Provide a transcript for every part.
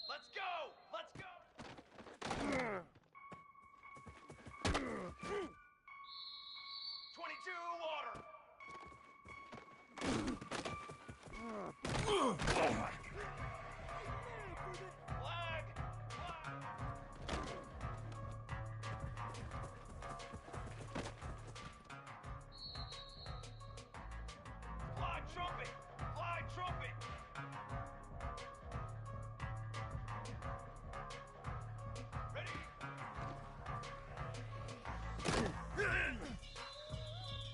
Let's go! Let's go! 22 water! Flag! Flag trumpet! Flag trumpet! Ready?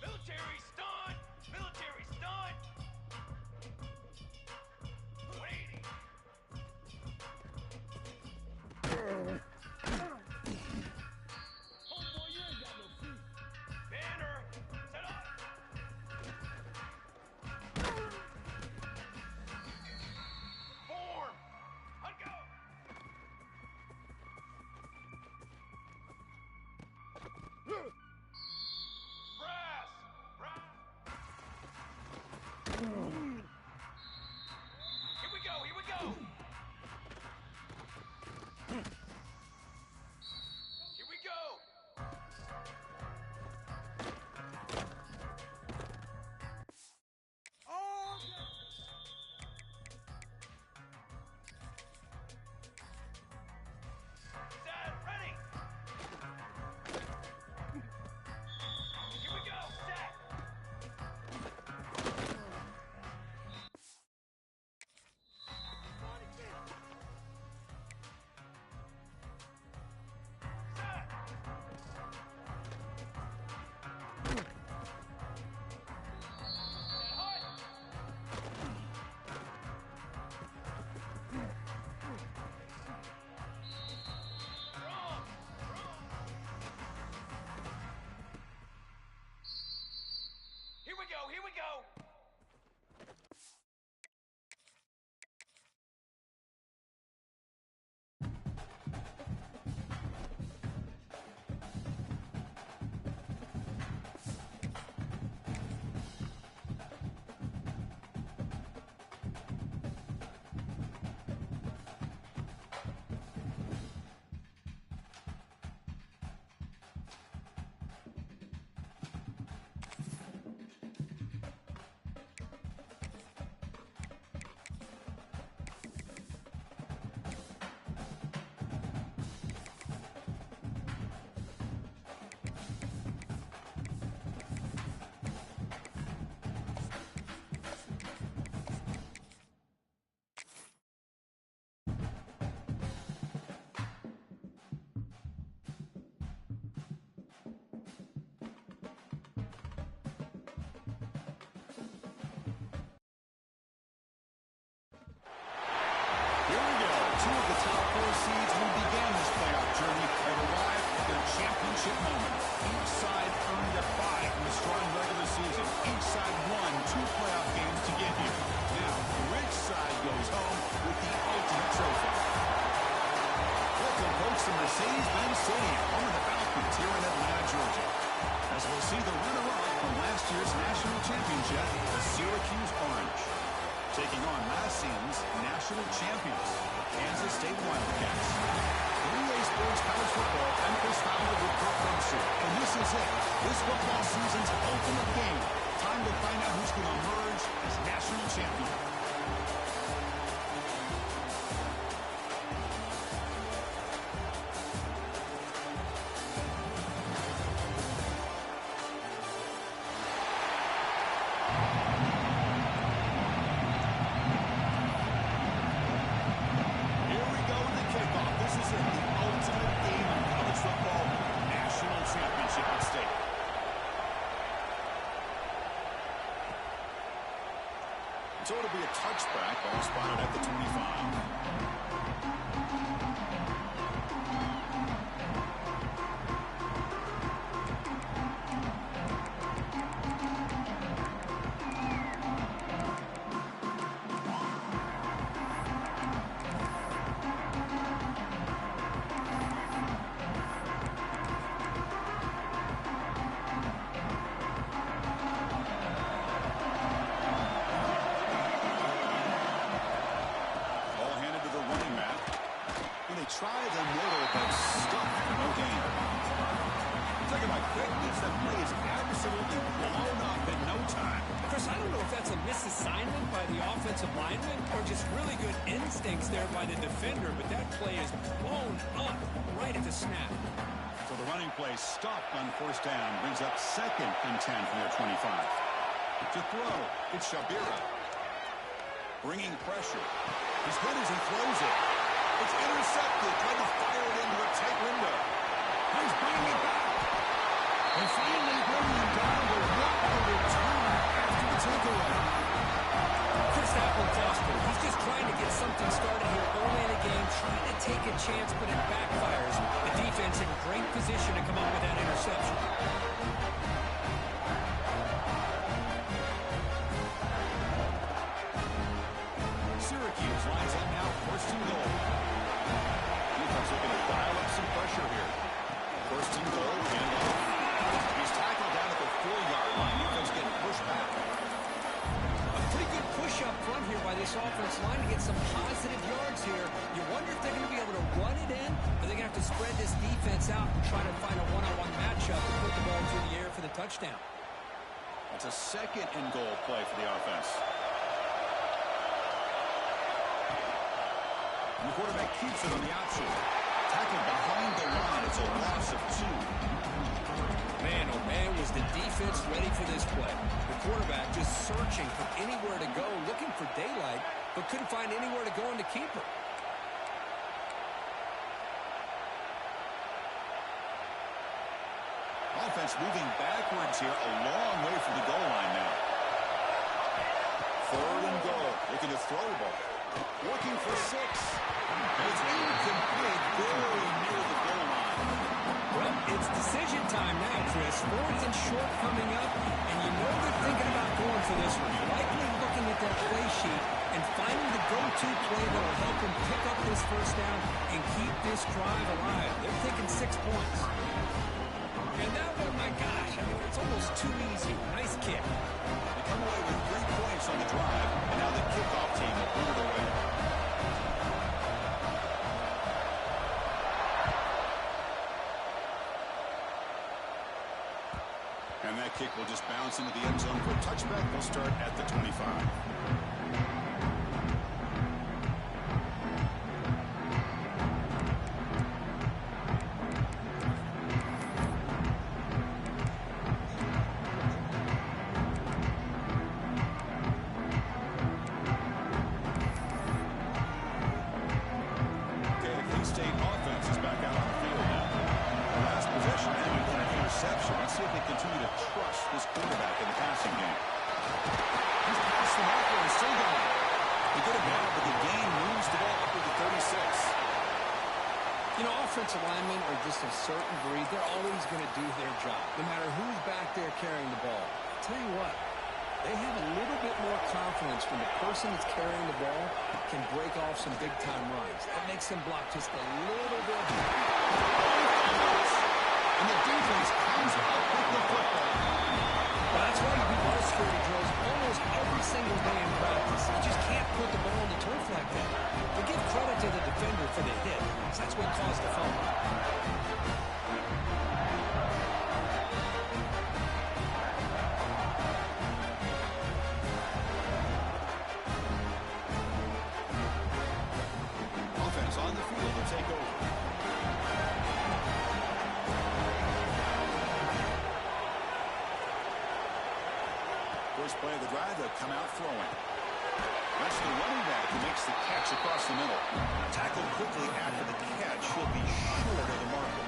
Military stun! Military stun! 180! Homeboy, you ain't got no feet. Banner! Set up! Form! Let go! Brass! Brass! Here we go! Here we go! Here we go! Oh, Set! Ready! Here we go! Set! Set! Set hut! Drum! Drum! Here we go! Here we go! Here we go. Two of the top four seeds who began this playoff journey have arrived at their championship moment. Each side earned a bye from a strong regular season. Each side won 2 playoff games to get here. Now, which side goes home with the ultimate trophy? Let's approach the Mercedes-Benz Stadium, home of the Falcons here in Atlanta, Georgia, as we'll see the runner-up from last year's national championship, the Syracuse Orange, taking on last season's national champions, the Kansas State Wildcats. In EA Sports College Football, Memphis founded with Kirk Herbstreit, and this is it. This football season's ultimate game. Time to find out who's going to emerge as national champion. Here we go to the kickoff. This is it, the ultimate game in college football, national championship at stake. So it'll be a touchback, ball spotted at the 25. try the middle, but stuck for no gain. Talking about quickness, that play is absolutely blown up in no time. Chris, I don't know if that's a misassignment by the offensive lineman or just really good instincts there by the defender, but that play is blown up right at the snap. So the running play stopped on first down, brings up 2nd and 10 from their 25. To throw, it's Shabira. Bringing pressure. He's hit as he throws it. It's intercepted, trying to fire it into a tight window. He's bringing it back. And finally bringing him down to 1 after the takeaway. Chris, that one cost him. He's just trying to get something started here early in the game, trying to take a chance, but it backfires. The defense in great position to come up with that interception. Syracuse lines up now, 1st and goal. Defense looking to dial up some pressure here. 1st and goal, handoff. He's tackled down at the 4-yard line. Defense getting pushed back. A pretty good push up front here by this offense line to get some positive yards here. You wonder if they're going to be able to run it in, or they're going to have to spread this defense out and try to find a one-on-one matchup and put the ball through the air for the touchdown. That's a 2nd and goal play for the offense. And the quarterback keeps it on the option. Tackled behind the line. It's a loss of 2. Man, oh man, was the defense ready for this play. The quarterback just searching for anywhere to go, looking for daylight, but couldn't find anywhere to go in the keeper. Offense moving backwards here, a long way from the goal line now. 3rd and goal, looking to throw the ball. Looking for 6. And it's incomplete, very near the goal line. Well, it's decision time now, Chris. 4th and short coming up, and you know they're thinking about going for this one. Likely looking at their play sheet and finding the go-to play that will help them pick up this 1st down and keep this drive alive. They're thinking 6 points. And that one, my gosh, I mean, it's almost too easy. Nice kick. They come away with 3 points on the drive, and now the kickoff team will put it away. And that kick will just bounce into the end zone for a touchback. They'll start at the 25. Let's see if they continue to trust this quarterback in the passing game. He's passing off and still going. He could have now, but the game moves the ball up to the 36. You know, offensive linemen are just a certain breed. They're always going to do their job, no matter who's back there carrying the ball. I'll tell you what, they have a little bit more confidence when the person that's carrying the ball can break off some big-time runs. That makes them block just a little bit. And the defense comes up with the football. Well, that's why you do ball security drills almost every single day in practice. You just can't put the ball on the turf like that. But give credit to the defender for the hit, because that's what caused the fumble. Offense on the field to take over. First play of the drive, they'll come out throwing. That's the running back who makes the catch across the middle. Tackled quickly after the catch. He'll be short of the marker.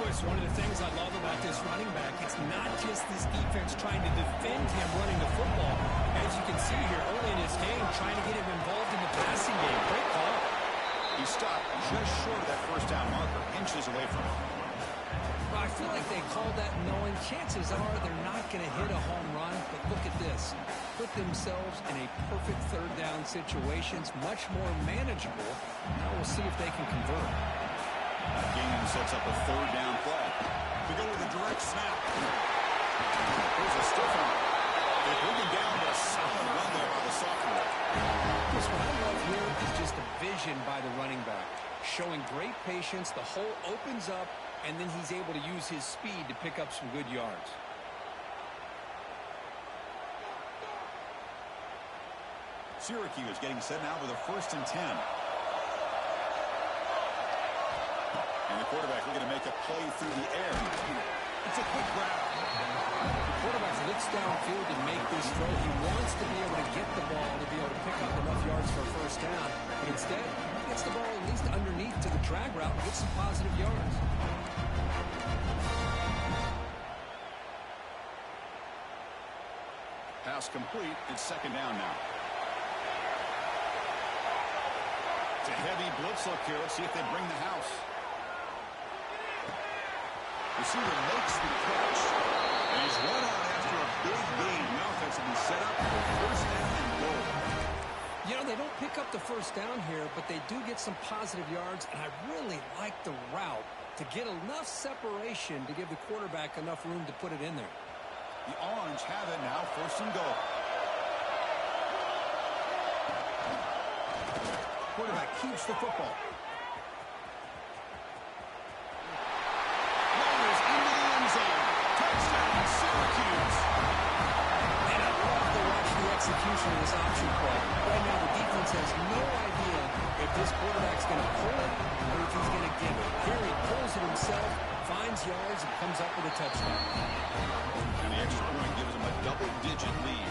Chris, one of the things I love about this running back, it's not just this defense trying to defend him running the football. As you can see here early in this game, trying to get him involved in the passing game. Great call. He stopped just short of that first down marker, inches away from it. Well, I feel like they called that knowing chances are they're not going to hit a home run, but look at this. Put themselves in a perfect third down situation. It's much more manageable. Now we'll see if they can convert. Game sets up a third down play. We go with a direct snap. Here's a stiff one. They bring him down, but a solid run there by the sophomore. What I love here is just the vision by the running back. showing great patience. The hole opens up, and then he's able to use his speed to pick up some good yards. Syracuse getting set now with a 1st and 10. And the quarterback looking to make a play through the air. It's a quick grab. The quarterback looks downfield to make this throw. He wants to be able to get the ball to be able to pick up enough yards for a 1st down. But instead, he gets the ball at least underneath to the drag route and gets some positive yards. Pass complete. It's 2nd down now. It's a heavy blitz look here. Let's see if they bring the house. Receiver makes the catch. And he's run out after a big gain. The offense will be set up for 1st down and goal. You know, they don't pick up the 1st down here, but they do get some positive yards, and I really like the route to get enough separation to give the quarterback enough room to put it in there. The Orange have it now, 1st and goal. Quarterback keeps the football. Runners into the end zone. Touchdown, Syracuse. And I love to watch the execution of this option play. Right now, the defense has no idea if this quarterback's going to pull it or if he's going to give it. Here he pulls it himself, finds yards, and comes up with a touchdown. And the extra point gives them a double-digit lead.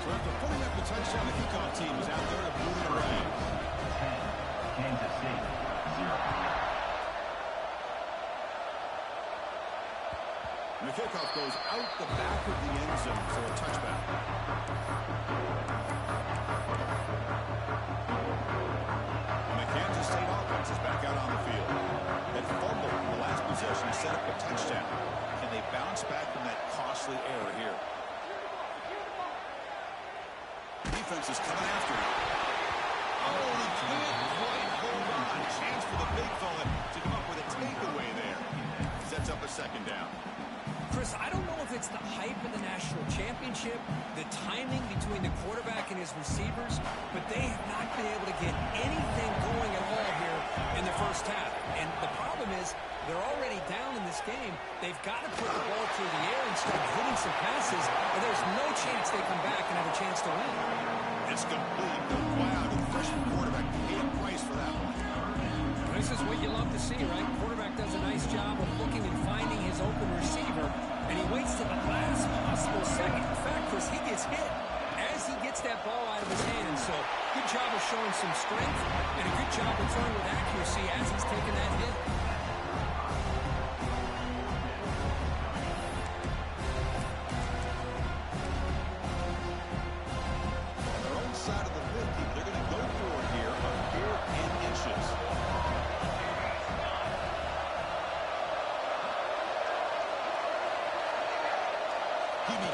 So after putting up the touchdown, the kickoff team is out there to boot it away. Kansas City, 0. And the kickoff goes out the back of the end zone for a touchback. And the Kansas State offense is back out on the field. That fumble in the last possession set up a touchdown. Can they bounce back from that costly error here? Defense is coming after him. Oh, he can't quite hold on. Chance for the big fella to come up with a takeaway there. Sets up a 2nd down. Chris, I don't know if it's the hype of the national championship, the timing between the quarterback and his receivers, but they have not been able to get anything going at all here in the 1st half. And the problem is they're already down in this game. They've got to put the ball through the air and start hitting some passes, or there's no chance they come back and have a chance to win. It's complete. Wow, the freshman quarterback paid a price for that one. This is what you love to see, right? Quarterback does a nice job of looking and finding his open receiver, and he waits to the last possible second. In fact, Chris, he gets hit as he gets that ball out of his hands. So good job of showing some strength and a good job of throwing with accuracy as he's taking that hit. On their own side of the 50, they're going to go for it here on 4 inches.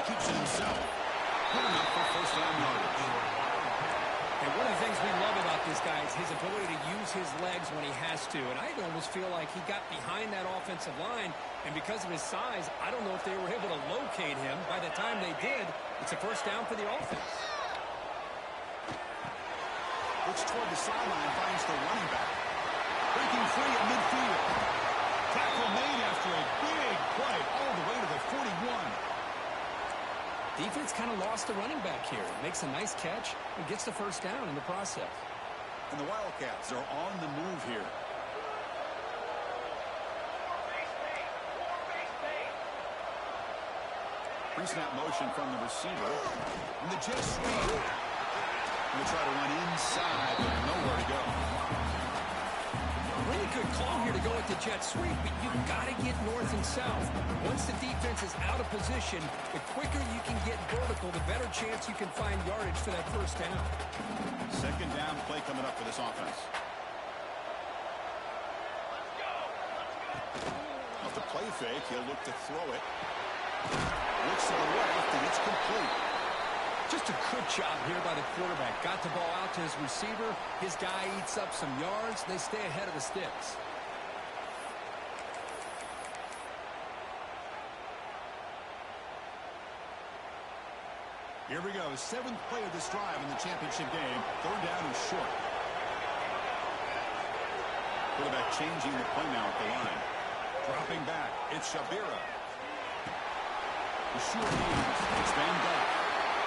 Keeps it himself. Put him up for 1st down yardage. And one of the things we love about this guy is his ability to use his legs when he has to. And I almost feel like he got behind that offensive line, and because of his size, I don't know if they were able to locate him. By the time they did, it's a 1st down for the offense. Looks toward the sideline, finds the running back. Breaking free at midfield. Tackle made after a big play all the way to the 41. Defense kind of lost the running back here. Makes a nice catch and gets the 1st down in the process. And the Wildcats are on the move here. Pre-snap motion from the receiver. And the jet sweep. And they try to run inside, but nowhere to go. Really good call here to go with the jet sweep, but you've got to get north and south. Once the defense is out of position, the quicker you can get vertical, the better chance you can find yardage for that 1st down. 2nd down play coming up for this offense. Off the play fake, he'll look to throw it. Looks to the left, and it's complete. Just a good job here by the quarterback. Got the ball out to his receiver. His guy eats up some yards. They stay ahead of the sticks. Here we go. 7th play of this drive in the championship game. 3rd down and short. Quarterback changing the play now at the line. Dropping back. It's Shabira. The short hands. It's Van Dyke.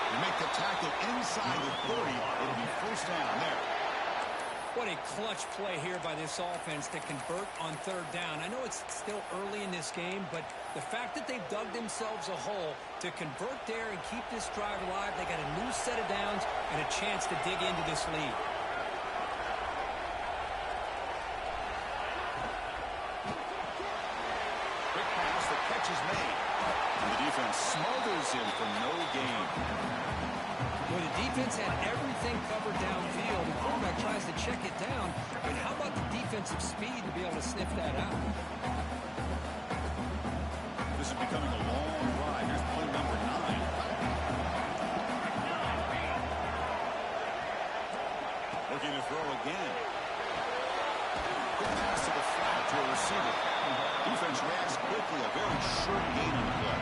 You make the tackle inside the 30. It'll be first down there. What a clutch play here by this offense to convert on third down. I know it's still early in this game, but the fact that they've dug themselves a hole to convert there and keep this drive alive, they got a new set of downs and a chance to dig into this lead. Quick pass, the catch is made. And the defense smothers him for no gain. Well, the defense had everything covered downfield. The quarterback tries to check it down, but how about the defensive speed to be able to sniff that out? This is becoming a long ride. Here's play number 9. Looking to throw again. Good pass to the flat to a receiver. Defense reacts quickly. A very short gain on the play.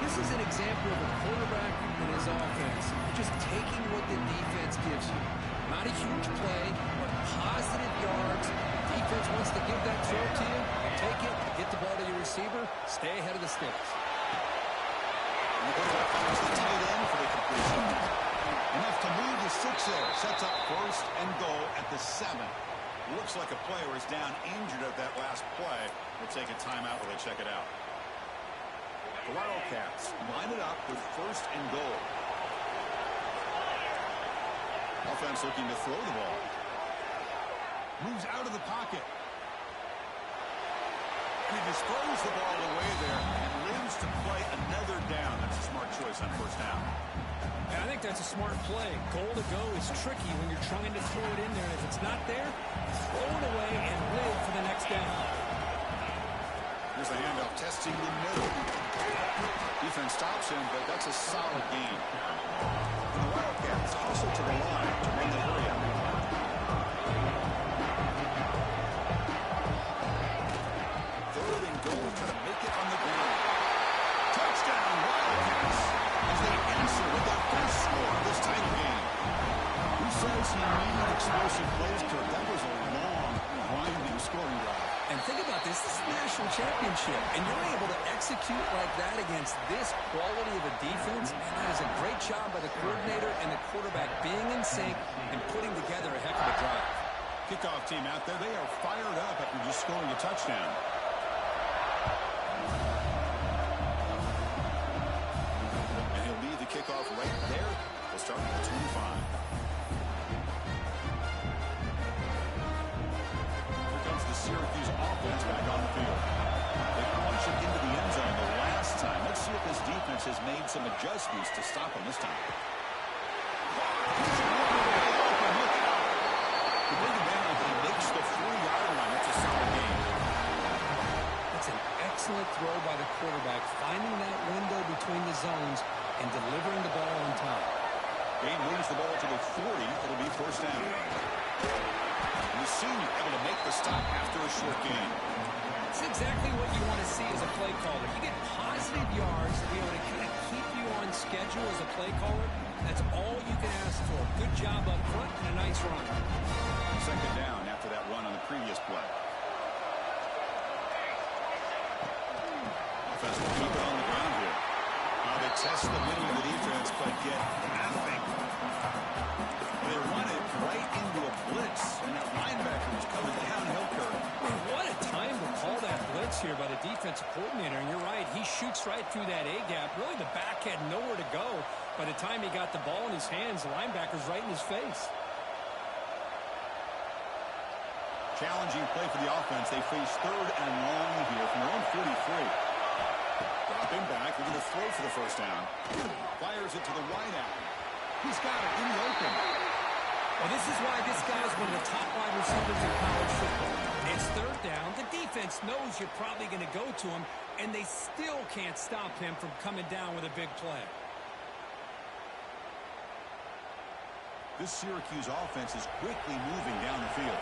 This is an example of a quarterback and his offense just taking what the defense gives you. Not a huge play, but positive yards. Defense wants to give that throw to you. Take it, get the ball to your receiver, stay ahead of the sticks. And the quarterback finds the tight end for the completion. Enough to move the 6 there. Sets up first and goal at the 7. Looks like a player is down injured at that last play. We'll take a timeout while they check it out. The Wildcats line it up with first and goal. Offense looking to throw the ball. Moves out of the pocket. And he just throws the ball away there and lives to play another down. That's a smart choice on first down. And I think that's a smart play. Goal to go is tricky when you're trying to throw it in there. And if it's not there, throw it away and live for the next down. Here's the handoff, testing the middle. Defense stops him, but that's a solid gain. And the Wildcats hustle to the line to run the area. Third and goal to make it on the ground. Touchdown, Wildcats, as they answer with their first score of this title game. Who says he needed explosive plays, Kirk? That was a long, grinding scoring drive. And think about this. This is a national championship, and you're able to execute like that against this quality of a defense. And that is a great job by the coordinator and the quarterback being in sync and putting together a heck of a drive. Kickoff team out there. They are fired up after just scoring a touchdown. And he'll lead the kickoff right there. We'll start at the 25. The Syracuse offense back on the field. They punch it into the end zone the last time. Let's see if this defense has made some adjustments to stop them this time. To bring him down, he makes the 3-yard line. That's a solid gain. That's an excellent throw by the quarterback, finding that window between the zones and delivering the ball on time. Gain moves the ball to the 40. It'll be first down. The senior able to make the stop after a short gain. It's exactly what you want to see as a play caller. You get positive yards to be able to kind of keep you on schedule as a play caller. That's all you can ask for. Good job up front and a nice run. Second down after that run on the previous play. Offense will keep it on the ground here. Now they test the middle of the defense, but get nothing. They run it right into a blitz, and that linebacker was coming downhill, Kirk. What a time to call that blitz here by the defensive coordinator. And you're right, he shoots right through that A-gap. Really, the back had nowhere to go. By the time he got the ball in his hands, the linebacker's right in his face. Challenging play for the offense. They face third and long here from their own 43. Dropping back, looking to throw for the first down. Fires it to the wide out. He's got it in the open. Well, this is why this guy is one of the top wide receivers in college football. It's third down. The defense knows you're probably going to go to him, and they still can't stop him from coming down with a big play. This Syracuse offense is quickly moving down the field.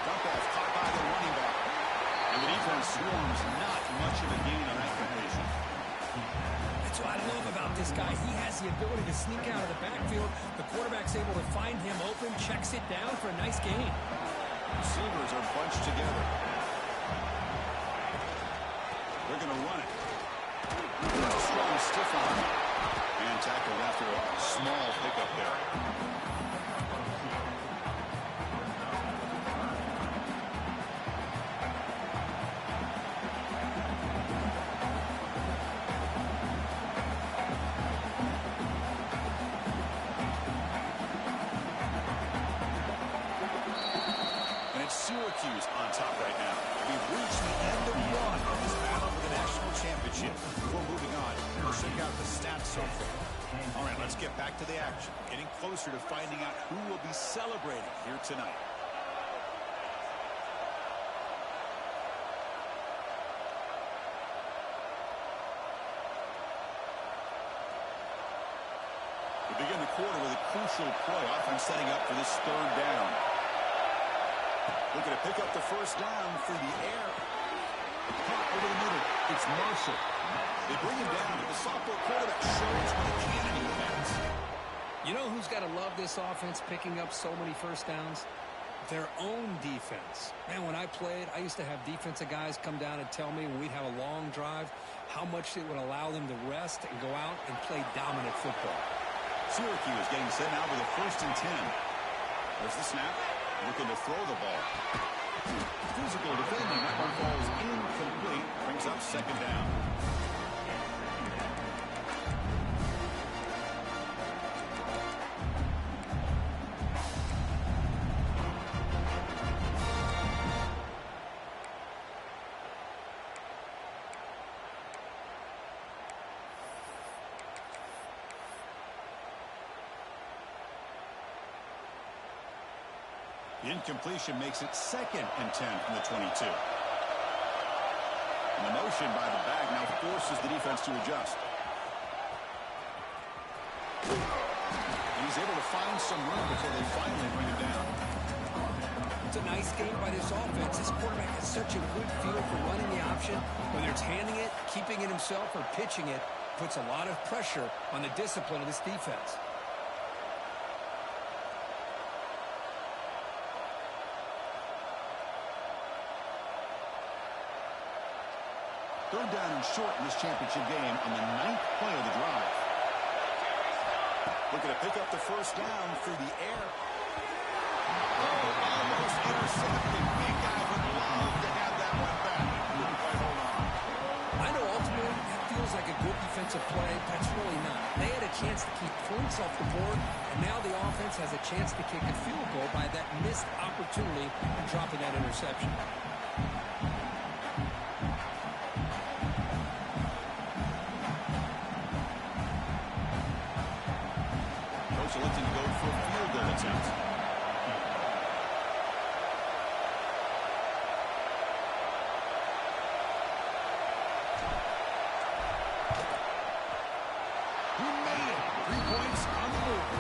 Dump off caught Swarms, not much of a gain on that completion. That's what I love about this guy. He has the ability to sneak out of the backfield. The quarterback's able to find him open, checks it down for a nice gain. Receivers are bunched together. They're going to run it. Strong stiff arm. And tackled after a small pickup there. Syracuse on top right now. We've reached the end of one of this battle for the national championship. Before moving on, let's check out the stats so far. All right, let's get back to the action. Getting closer to finding out who will be celebrating here tonight. We begin the quarter with a crucial play. Offense setting up for this third down. Looking to pick up the first down through the air. Caught over the middle. It's Marshall. They bring him down, but the sophomore quarterback shows what he can in defense. You know who's got to love this offense picking up so many first downs? Their own defense. Man, when I played, I used to have defensive guys come down and tell me when we'd have a long drive how much it would allow them to rest and go out and play dominant football. Syracuse getting set now with a 1st and 10. There's the snap. Looking to throw the ball. Physical defending. That one falls incomplete. Brings up 2nd down. The incompletion makes it 2nd and 10 from the 22. And the motion by the back now forces the defense to adjust. And he's able to find some room before they finally bring him down. It's a nice game by this offense. This quarterback has such a good feel for running the option. Whether it's handing it, keeping it himself, or pitching it, puts a lot of pressure on the discipline of this defense. Third down and short in this championship game on the 9th play of the drive. Looking to pick up the first down through the air. Almost intercepted. Big guy would love to have that one back. Couldn't quite hold on. I know ultimately that feels like a good defensive play. That's really not. They had a chance to keep points off the board, and now the offense has a chance to kick a field goal by that missed opportunity and dropping that interception. Selecting to go for a field goal attempt. He made it. 3 points on the board.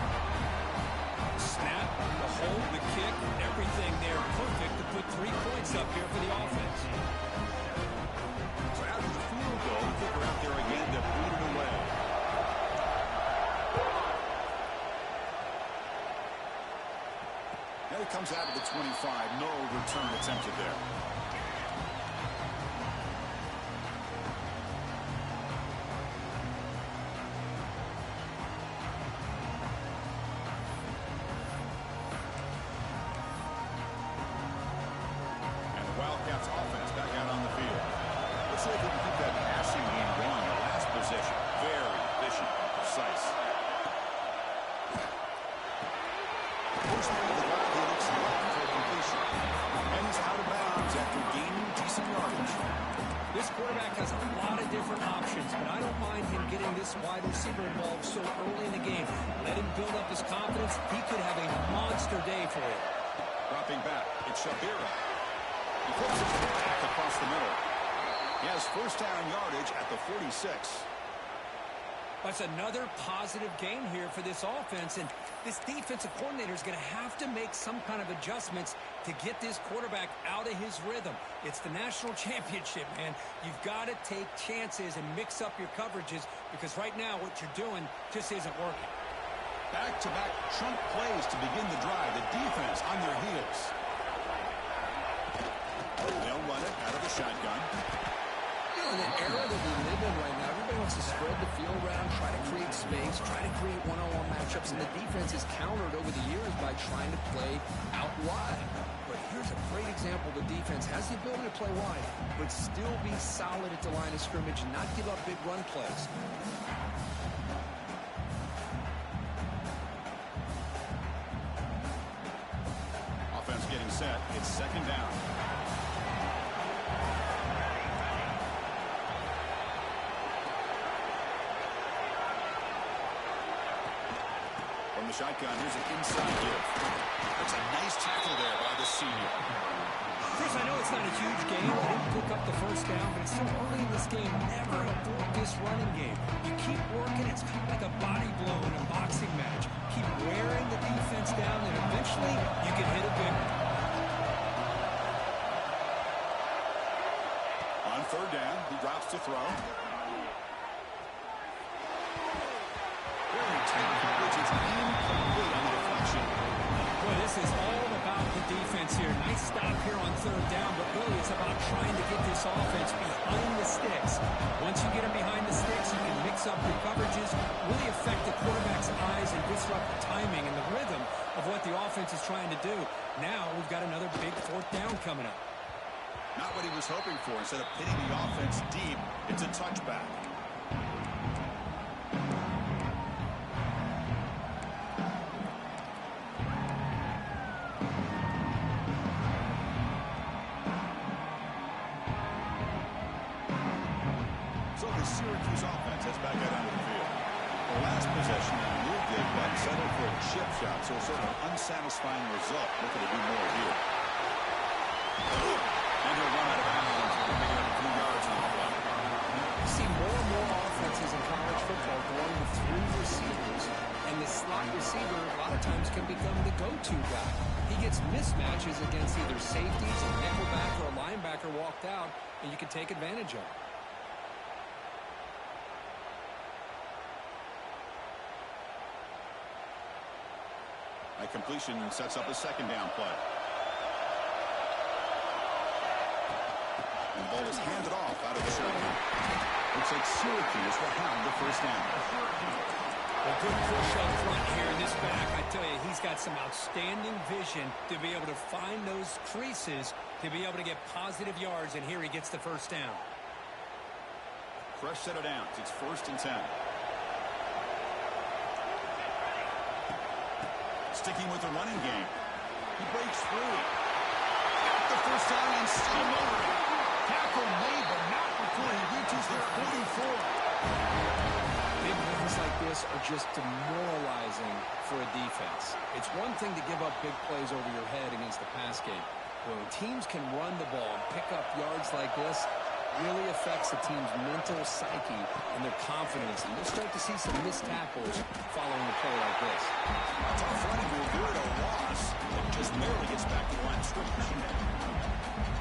Snap, the hold, the kick, everything there perfect to put 3 points up here for the offense. So after the field goal, I think we're out there again to beat it away. He comes out of the 25. No return attempted there. And the Wildcats offense back out on the field. Let's see if we can keep that passing game going. The last possession. Very efficient and precise. First man of the drive, he looks left for completion. And he's out of bounds after gaining decent yardage. This quarterback has a lot of different options, but I don't mind him getting this wide receiver involved so early in the game. Let him build up his confidence. He could have a monster day for it. Dropping back, it's Shabira. He puts his back across the middle. He has first down yardage at the 46. That's another positive game here for this offense, and this defensive coordinator is going to have to make some kind of adjustments to get this quarterback out of his rhythm. It's the national championship, man. You've got to take chances and mix up your coverages because right now what you're doing just isn't working. Back-to-back chunk plays to begin the drive. The defense on their heels. They'll run it out of the shotgun. You know, in the era that we live in right now, everybody wants to spread the field around, try to create space, try to create one-on-one matchups, and the defense is countered over the years by trying to play out wide. But here's a great example. The defense has the ability to play wide, but still be solid at the line of scrimmage and not give up big run plays. Offense getting set. It's second down. From the shotgun, here's an inside give. That's a nice tackle there by the senior. Chris, I know it's not a huge game. They didn't pick up the first down, but it's still early in this game. Never abort this running game. You keep working. It's kind of like a body blow in a boxing match. Keep wearing the defense down, and eventually you can hit a big one. On third down, he drops to throw. Very tight coverage. It's incomplete on the deflection. Boy, this is all about the defense here. Nice stop here on third down, but really it's about trying to get this offense behind the sticks. Once you get them behind the sticks, you can mix up your coverages, really affect the quarterback's eyes and disrupt the timing and the rhythm of what the offense is trying to do. Now we've got another big fourth down coming up. Not what he was hoping for. Instead of pitting the offense deep, it's a touchback. So the Syracuse offense has back out onto the field. The last possession, moved it, but settled for a chip shot, so sort of an unsatisfying result. Looking to do more here. And he'll run out of bounds, picking up a few yards on the play. You see more and more offenses in college football going with three receivers, and the slot receiver a lot of times can become the go-to guy. He gets mismatches against either safeties, a nickelback, or a linebacker walked out, and you can take advantage of it. That completion sets up a second down play. And the ball is handed off out of the shotgun. Looks like Syracuse will have the first down. A good push up front here in this back. I tell you, he's got some outstanding vision to be able to find those creases, to be able to get positive yards, and here he gets the first down. Fresh set of downs. It's 1st and 10. Sticking with the running game. He breaks through. Got the first down and still moving. Tackle made, but not before he reaches the 44. Big runs like this are just demoralizing for a defense. It's one thing to give up big plays over your head against the pass game. When teams can run the ball and pick up yards like this, really affects the team's mental psyche and their confidence. And you'll start to see some missed tackles following a play like this. A tough running will do it a loss. It just barely gets back to the line of scrimmage.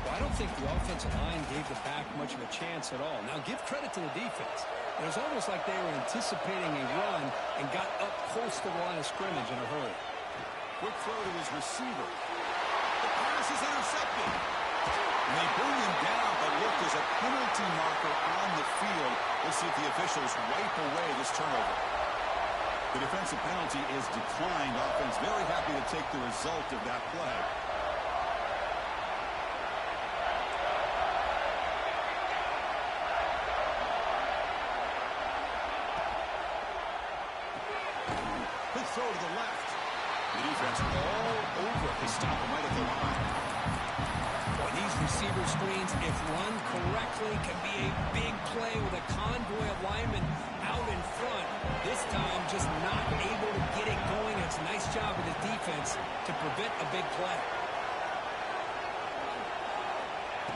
Well, I don't think the offensive line gave the back much of a chance at all. Now, give credit to the defense. It was almost like they were anticipating a run and got up close to the line of scrimmage in a hurry. Quick throw to his receiver. The pass is intercepted. And they bring him down, but look, there's a penalty marker on the field. Let's see if the officials wipe away this turnover. The defensive penalty is declined. Offense very happy to take the result of that play. Quick throw to the left. The defense all over it. They stop him right at the line. Boy, these receiver screens, if run correctly, can be a big play with a convoy of linemen out in front. This time, just not able to get it going. It's a nice job of the defense to prevent a big play.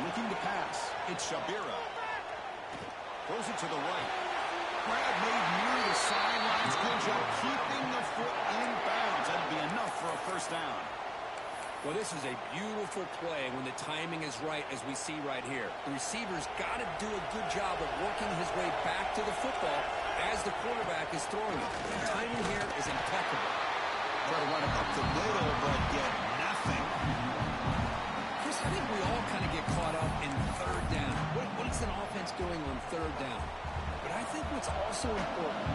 Looking to pass. It's Shabira. Throws it to the right. grab made near the sidelines. Good job keeping the foot in bounds. That'd be enough for a first down. Well, this is a beautiful play when the timing is right, as we see right here. The receiver's got to do a good job of working his way back to the football as the quarterback is throwing it. The timing here is impeccable. Try to run it up the middle, but get nothing. Chris, I think we all kind of get caught up in third down. What is an offense doing on third down? But I think what's also important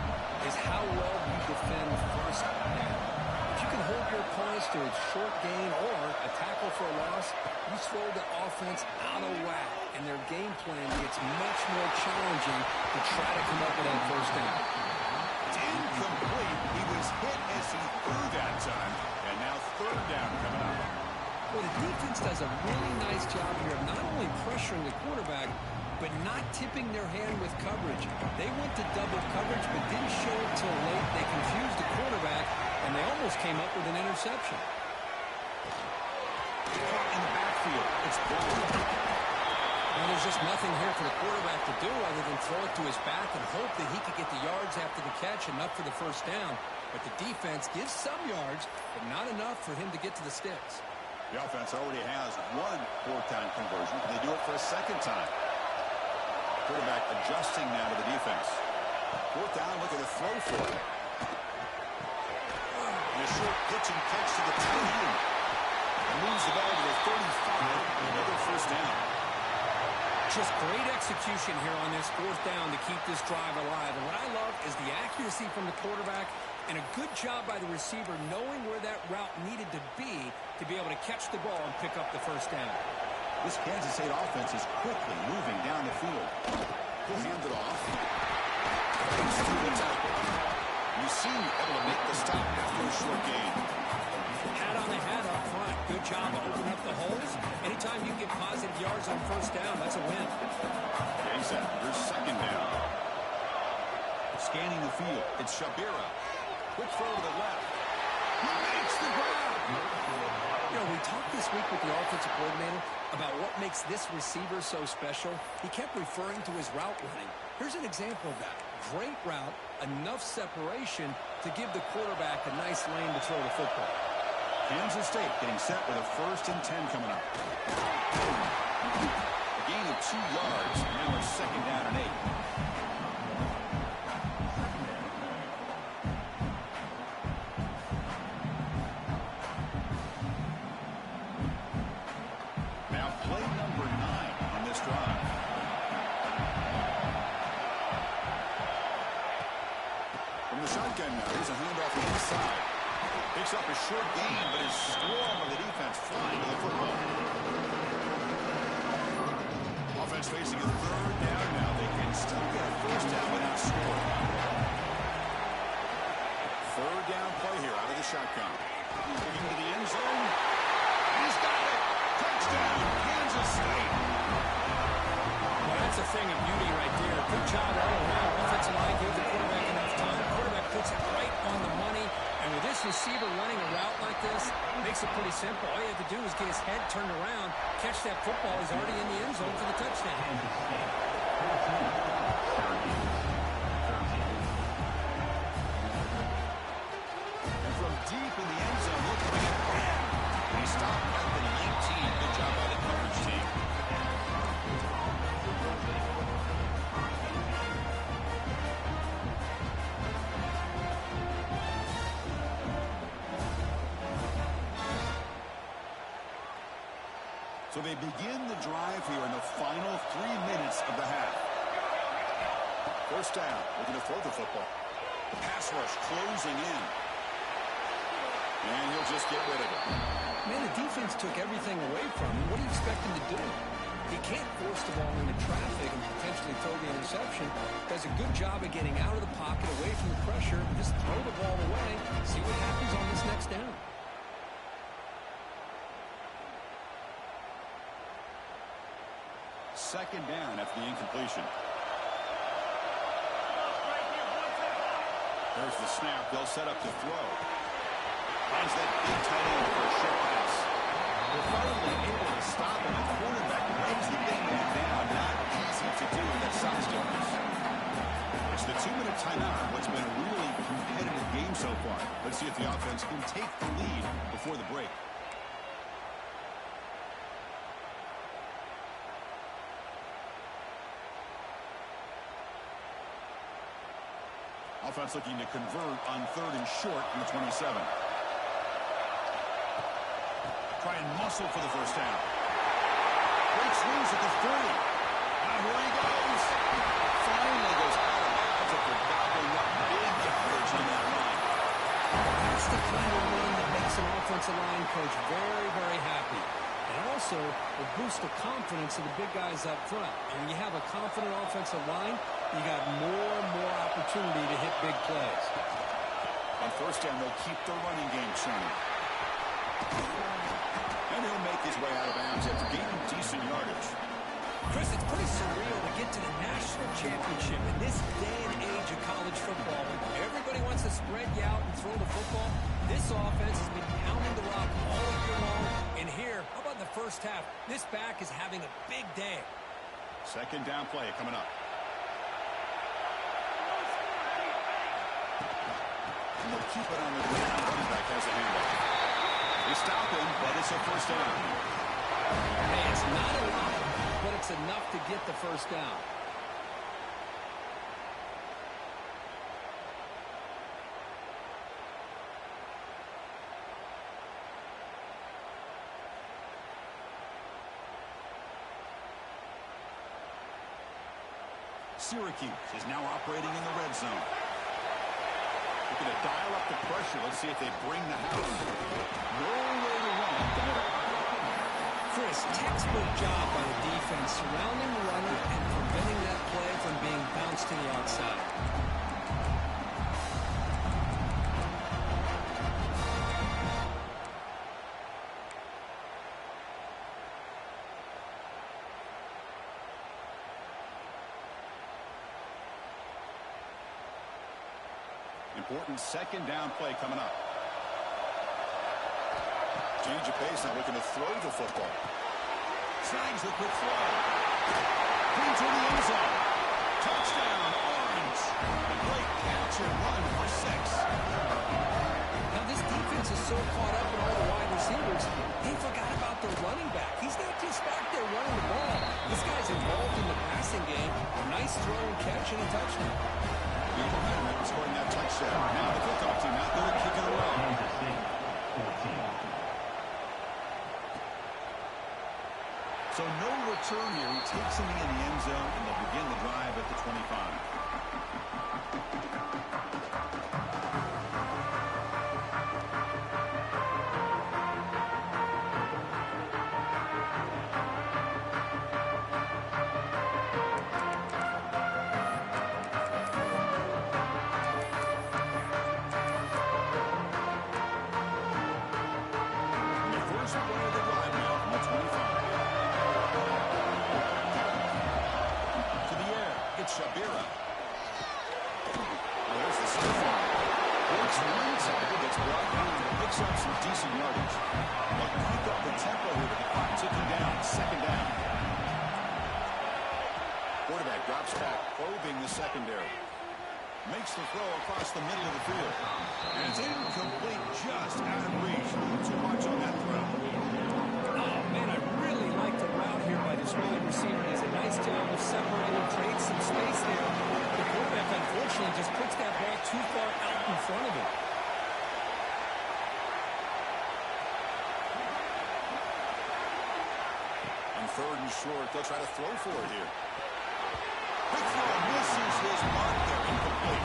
is how well you defend first down. If you can hold your opponents to a short gain or a tackle for a loss, you throw the offense out of whack, and their game plan gets much more challenging to try to come up with that first down. It's incomplete. He was hit as he threw that time, and now third down coming up. Well, the defense does a really nice job here of not only pressuring the quarterback, but not tipping their hand with coverage. They went to double coverage, but didn't show it till late. They confused the quarterback, and they almost came up with an interception. Caught in the backfield. It's blocked. Well, there's just nothing here for the quarterback to do other than throw it to his back and hope that he could get the yards after the catch, enough for the first down. But the defense gives some yards, but not enough for him to get to the sticks. The offense already has one fourth-down conversion. Can they do it for a second time? Quarterback adjusting now to the defense. Fourth down, look at the throw for it. And a short pitch and catch to the tight end. Moves the ball to the 35. Another first down. Just great execution here on this fourth down to keep this drive alive. And what I love is the accuracy from the quarterback and a good job by the receiver knowing where that route needed to be able to catch the ball and pick up the first down. This Kansas State offense is quickly moving down the field. He'll hand it off. Thanks to the tackle. You seem able to make the stop after a short gain. Hat on the hat up front. Good job of opening up the holes. Anytime you get positive yards on first down, that's a win. Getting set. Here's second down. Scanning the field. It's Shabira. Quick throw to the left. He makes the grab. You know, we talked this week with the offensive coordinator about what makes this receiver so special. He kept referring to his route running. Here's an example of that. Great route, enough separation to give the quarterback a nice lane to throw the football. Kansas State getting set with a 1st and 10 coming up. A gain of 2 yards. Now it's second down and 8. Now play number 9 on this drive. From the shotgun now, here's a handoff inside. Picks up a short gain, but his swarm of the defense flying to the football. Offense facing a third down now. They can still get a first down without scoring. Third down play here out of the shotgun. Looking to the end zone. He's got it. Touchdown, Kansas State. Well, that's a thing of beauty right there. Good job all around. Offensive line gave the quarterback enough time. Quarterback puts it right on the money. And with this receiver running a route like this, it makes it pretty simple. All you have to do is get his head turned around, catch that football. He's already in the end zone for the touchdown. And from deep in the end zone, looking to get a grab. He stopped at the 19. Good job by the coverage team. So they begin the drive here in the final 3 minutes of the half. First down, looking to throw the football. The pass rush closing in. And he'll just get rid of it. Man, the defense took everything away from him. What do you expect him to do? He can't force the ball into traffic and potentially throw the interception. Does a good job of getting out of the pocket, away from the pressure. Just throw the ball away. See what happens on this next down. Second down after the incompletion. There's the snap. They'll set up to throw. Finds that big tight end for a short pass. They're finally able to stop him. The quarterback brings the big man down. Not easy to do with that size difference. It's the 2-minute timeout of what's been a really competitive game so far. Let's see if the offense can take the lead before the break. Offense looking to convert on 3rd and short from the 27. Try and muscle for the first down. Great swings at the 30. Now here he goes. Finally goes out of bounds after gobbling up big yardage on that run. That's the kind of run that makes an offensive line coach very, very happy. And also, it boosts the confidence of the big guys up front. And when you have a confident offensive line, you got more and more opportunity to hit big plays. On first down, they'll keep the running game churning. And he'll make his way out of bounds after gaining decent yardage. Chris, it's pretty surreal to get to the national championship in this day and age of college football. When everybody wants to spread you out and throw the football, this offense has been pounding the rock all year long. And here, how about in the first half? This back is having a big day. Second down play coming up. And they'll keep it on the ground. Running back has a handoff. They stop him, but it's a first down. Hey, it's not a lot, but it's enough to get the first down. Syracuse is now operating in the red zone. Looking to dial up the pressure. Let's see if they bring the house. No way to run up the middle. Chris, textbook job by the defense surrounding the runner and preventing that play from being bounced to the outside. Important second down play coming up. Change of pace, now looking to throw the football. Snags the quick throw. Clean to the end zone. Touchdown, Orange. A great catch and run for 6. Now this defense is so caught up in all the wide receivers, they forgot about their running back. He's not just back there running the ball. This guy's involved in the passing game. A nice throw and catch and a touchdown. Scoring that touchdown. Now the kickoff team out there kicking it around. So no return here. He takes him in the end zone, and they'll begin the drive at the 25. Shabira. There's the stiff arm. Works one-sided, gets brought down, and picks up some decent yardage. They'll keep up the tempo here with the clock ticking down. Second down. Quarterback drops back, probing the secondary. Makes the throw across the middle of the field. And it's incomplete, just out of reach. Not too much on that throw. Oh, man, I really like the route here by this wide receiver. He does a nice job of separating, creates some space there. The quarterback, unfortunately, just puts that ball too far out in front of him. On 3rd and short, they'll try to throw for it here. Quick throw misses his mark there, incomplete.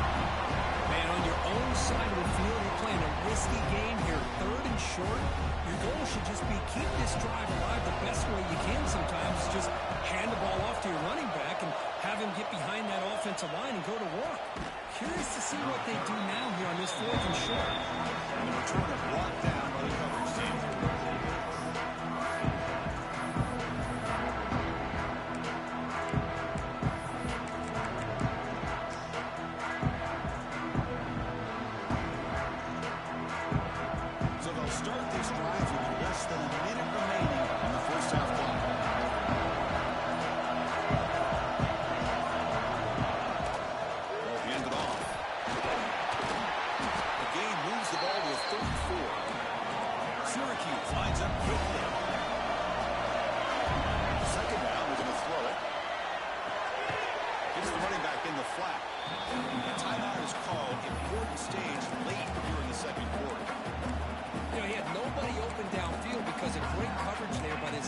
Man, on your own side of the field, you're playing a risky game here. 3rd and short, your goal should just be keep this drive alive the best way you can sometimes. Just hand the ball off to your running back and have him get behind that offensive line and go to work. Curious to see what they do now here on this 4th and short. And the return of brought down by the coverage team. Start this drive with less than a minute remaining in the first half clock.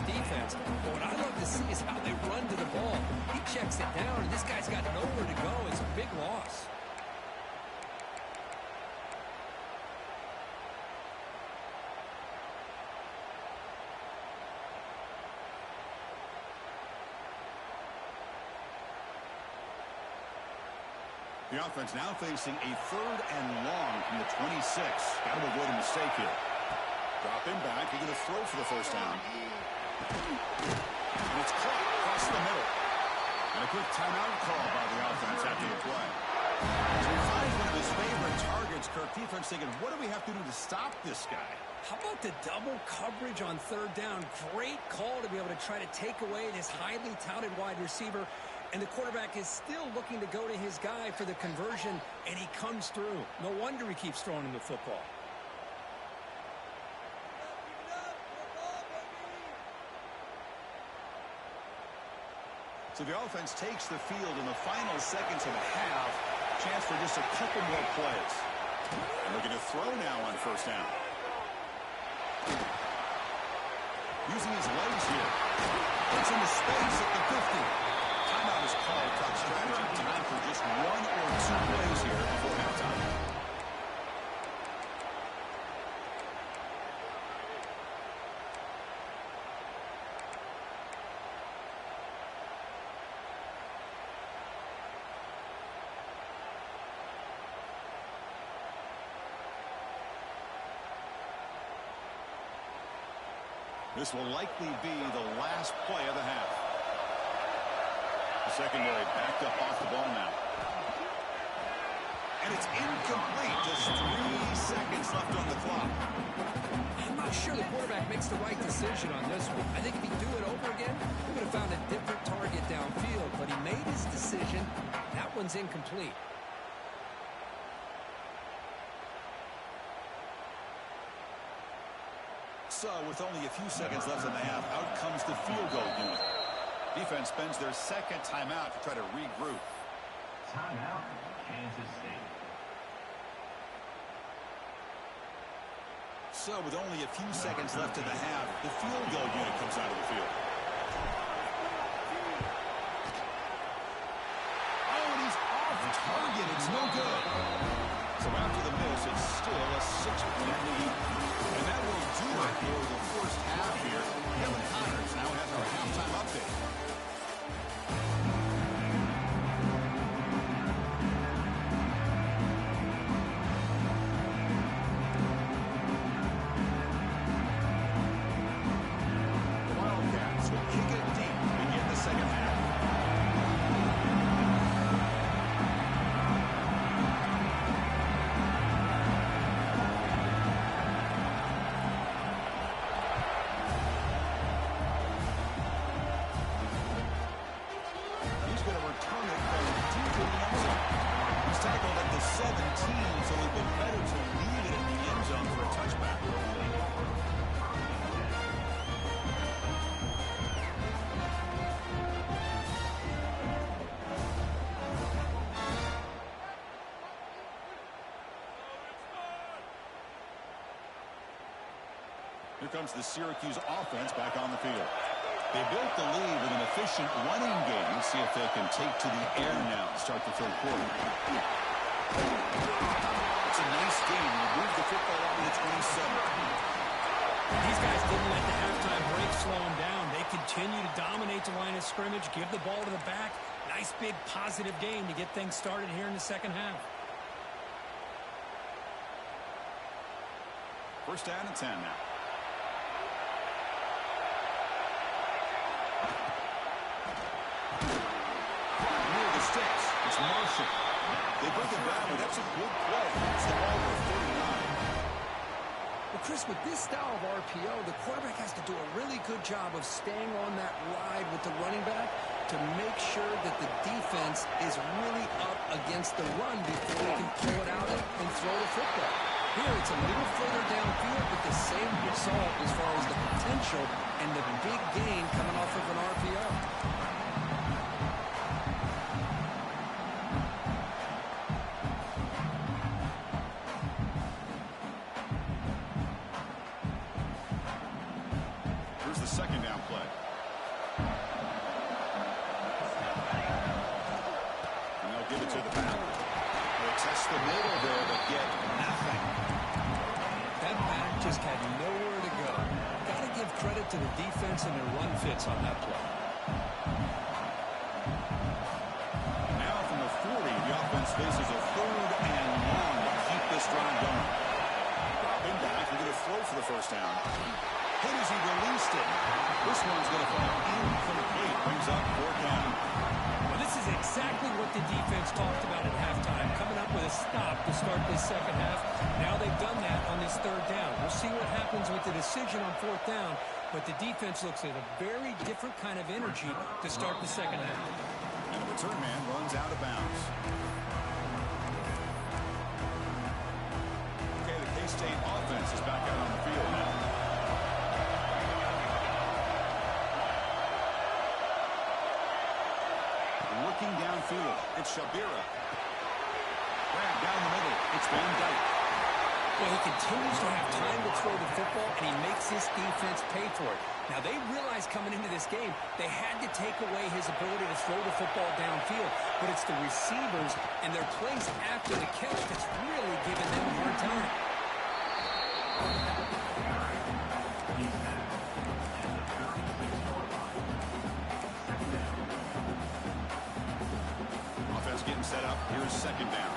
defense. But what I love to see is how they run to the ball. He checks it down, and this guy's got nowhere to go. It's a big loss. The offense now facing a 3rd and long from the 26. Got to avoid a mistake here. Drop him back. He's going to throw for the first down. And it's caught across the middle. And a quick timeout call by the offense after the play. So he finds one of his favorite targets. Kirk, defense thinking, what do we have to do to stop this guy? How about the double coverage on 3rd down? Great call to be able to try to take away this highly touted wide receiver. And the quarterback is still looking to go to his guy for the conversion, and he comes through. No wonder he keeps throwing him the football. So the offense takes the field in the final seconds of the half. Chance for just a couple more plays. And looking to throw now on 1st down. Using his legs here. Gets into space at the 50. Timeout is called. Top strategy. Time for just 1 or 2 plays here before halftime. This will likely be the last play of the half. The secondary backed up off the ball now. And it's incomplete. Just 3 seconds left on the clock. I'm not sure the quarterback makes the right decision on this one. I think if he'd do it over again, he would have found a different target downfield. But he made his decision. That one's incomplete. So, with only a few seconds left in the half, out comes the field goal unit. Defense spends their 2nd timeout to try to regroup. Timeout, Kansas State. So, with only a few seconds left in the half, the field goal unit comes out of the field. Oh, and he's off target. It's no good. So, after the miss, it's still a 6-point lead. And that will do it for the first half here. Kevin Connors now has our halftime update. The Wildcats will kick it deep to begin the second half. Tackled at the 17, so it would be better to leave it in the end zone for a touchback. Here comes the Syracuse offense back on the field. They built the lead with an efficient running game. Let's see if they can take to the air now to start the 3rd quarter. It's a nice game. They move the football up to the 27. These guys didn't let the halftime break slow them down. They continue to dominate the line of scrimmage, give the ball to the back. Nice big positive game to get things started here in the second half. 1st down and 10 now. Near the sticks, it's Marshall. They break it down, but that's a good play. It's the ball for 39. Well, Chris, with this style of RPO, the quarterback has to do a really good job of staying on that ride with the running back to make sure that the defense is really up against the run before he can pull it out and throw the football. Here, it's a little further downfield, but the same result as far as the potential and the big gain coming off of an RPO. second down play. And they'll give it to the back. They test the middle there, but get nothing. That back just had nowhere to go. Got to give credit to the defense and their run fits on that play. Now from the 40, the offense faces a 3rd and long to keep this drive going. Dropping back, we're going to throw for the first down. Hit as he released it. This one's going to fall incomplete. Brings up 4th down. Well, this is exactly what the defense talked about at halftime, coming up with a stop to start this second half. Now they've done that on this 3rd down. We'll see what happens with the decision on 4th down, but the defense looks at a very different kind of energy to start the second half. And the return man runs out of bounds. Okay, the K-State offense is back out on the field now. Looking downfield, it's Shabira. Grab down the middle, it's Van Dyke. Well, he continues to have time to throw the football, and he makes this defense pay for it. Now, they realized coming into this game, they had to take away his ability to throw the football downfield, but it's the receivers and their plays after the catch that's really giving them a hard time. Offense getting set up. Here's second down.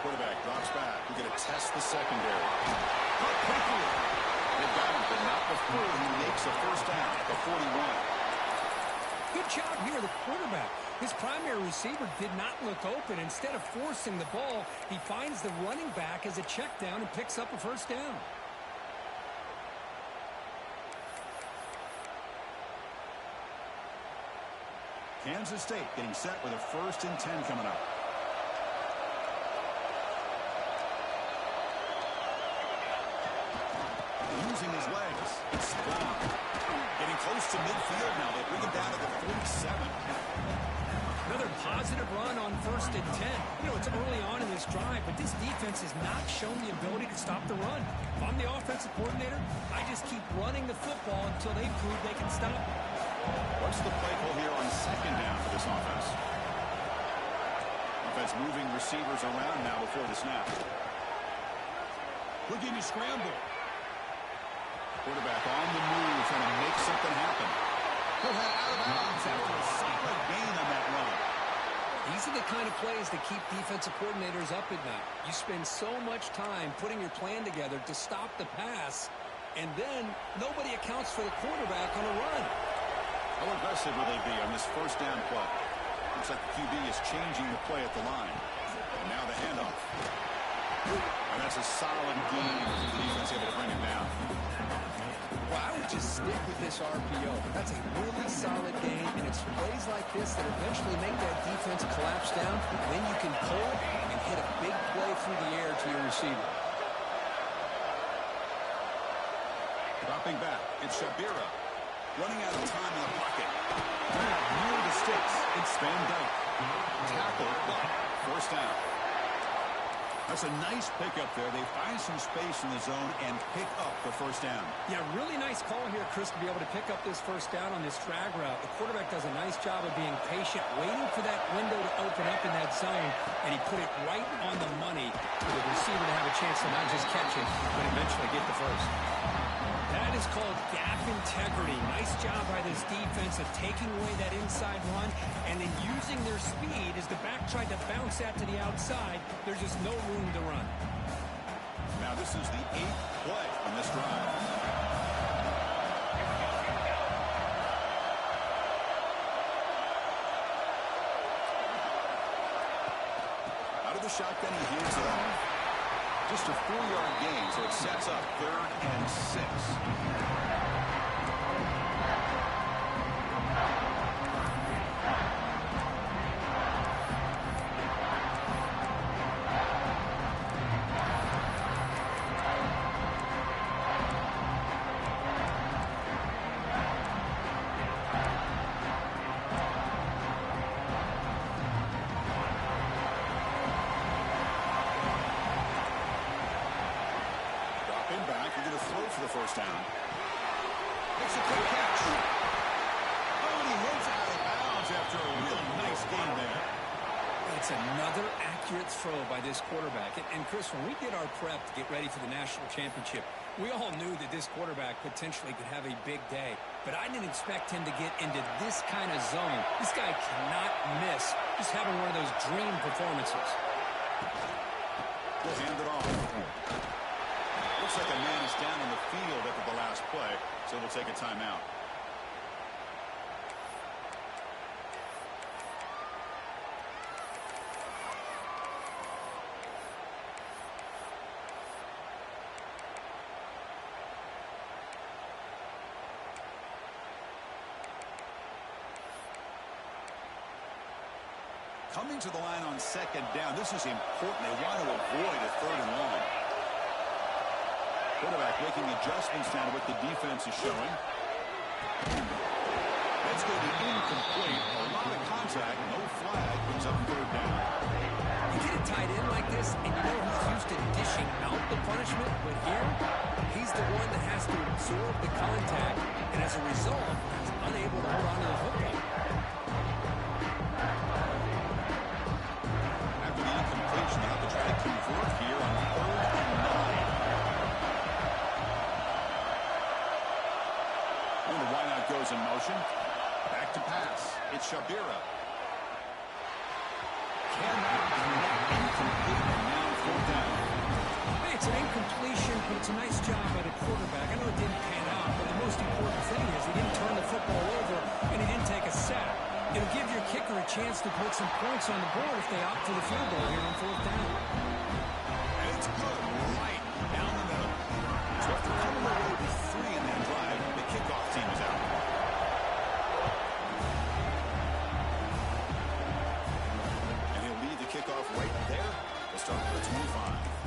Quarterback drops back. We're going to test the secondary. Caught quickly. They've got him, but not before he makes a first down at the 41. Good job here, the quarterback. His primary receiver did not look open. Instead of forcing the ball, he finds the running back as a check down and picks up a first down. Kansas State getting set with a 1st and 10 coming up. Using his legs. It's gone. Getting close to midfield now. They bring him down to the 47. Another positive run on 1st and 10. You know, it's early on in this drive, but this defense has not shown the ability to stop the run. If I'm the offensive coordinator, I just keep running the football until they prove they can stop it. What's the play call here on second down for this offense? Offense moving receivers around now before the snap. Looking to scramble. Quarterback on the move, trying to make something happen. He'll head out of bounds after a solid gain on that run. These are the kind of plays that keep defensive coordinators up at night. You spend so much time putting your plan together to stop the pass, and then nobody accounts for the quarterback on a run. How aggressive will they be on this first down play? Looks like the QB is changing the play at the line. And now the handoff. And that's a solid gain. The defense able to bring him down. Well, I would just stick with this RPO. That's a really solid game, and it's plays like this that eventually make that defense collapse down. Then you can pull and hit a big play through the air to your receiver. Dropping back, it's Shabira. Running out of time in the pocket. Near the sticks, it's Van Dyke. Tackle, first down. That's a nice pickup there. They find some space in the zone and pick up the first down. Yeah, really nice call here, Chris, to be able to pick up this first down on this drag route. The quarterback does a nice job of being patient, waiting for that window to open up in that zone, and he put it right on the money for the receiver to have a chance to not just catch it, but eventually get the first. That is called gap integrity. Nice job by this defense of taking away that inside run and then using their speed as the back tried to bounce that to the outside. There's just no room to run. Now this is the 8th play on this drive. Out of the shotgun, he hands it off. Just a 4-yard gain, so it sets up 3rd and 6. first down. Makes a quick catch. Oh, and he heads out of bounds after a real nice game there. It's another accurate throw by this quarterback. And Chris, when we did our prep to get ready for the national championship, we all knew that this quarterback potentially could have a big day. But I didn't expect him to get into this kind of zone. This guy cannot miss. Just having one of those dream performances. We'll hand it off. Looks like a man is down on the field after the last play, so we'll take a timeout. Coming to the line on second down. This is important. They want to avoid a third and long. Quarterback making adjustments now to what the defense is showing. That's going to be incomplete. A lot of contact. No flag. Brings up third down. You get it tight in like this, and you know he's used to dishing out the punishment. But here, he's the one that has to absorb the contact. And as a result, he's unable to hold on to the football. They'll have to try to convert here on 3rd and 9. And the wideout goes in motion. Back to pass. It's Shabira. Cannot connect. Incomplete. And now 4th down. Hey, it's an incompletion, but it's a nice job by the quarterback. I know it didn't pan out, but the most important thing is he didn't turn the football over and he didn't take a sack. It'll give your kicker a chance to put some points on the board if they opt for the field goal here on 4th down. And it's good. Right down the middle. So after coming away with 3 in that drive, the kickoff team is out. And he'll lead the kickoff right there to start with 25.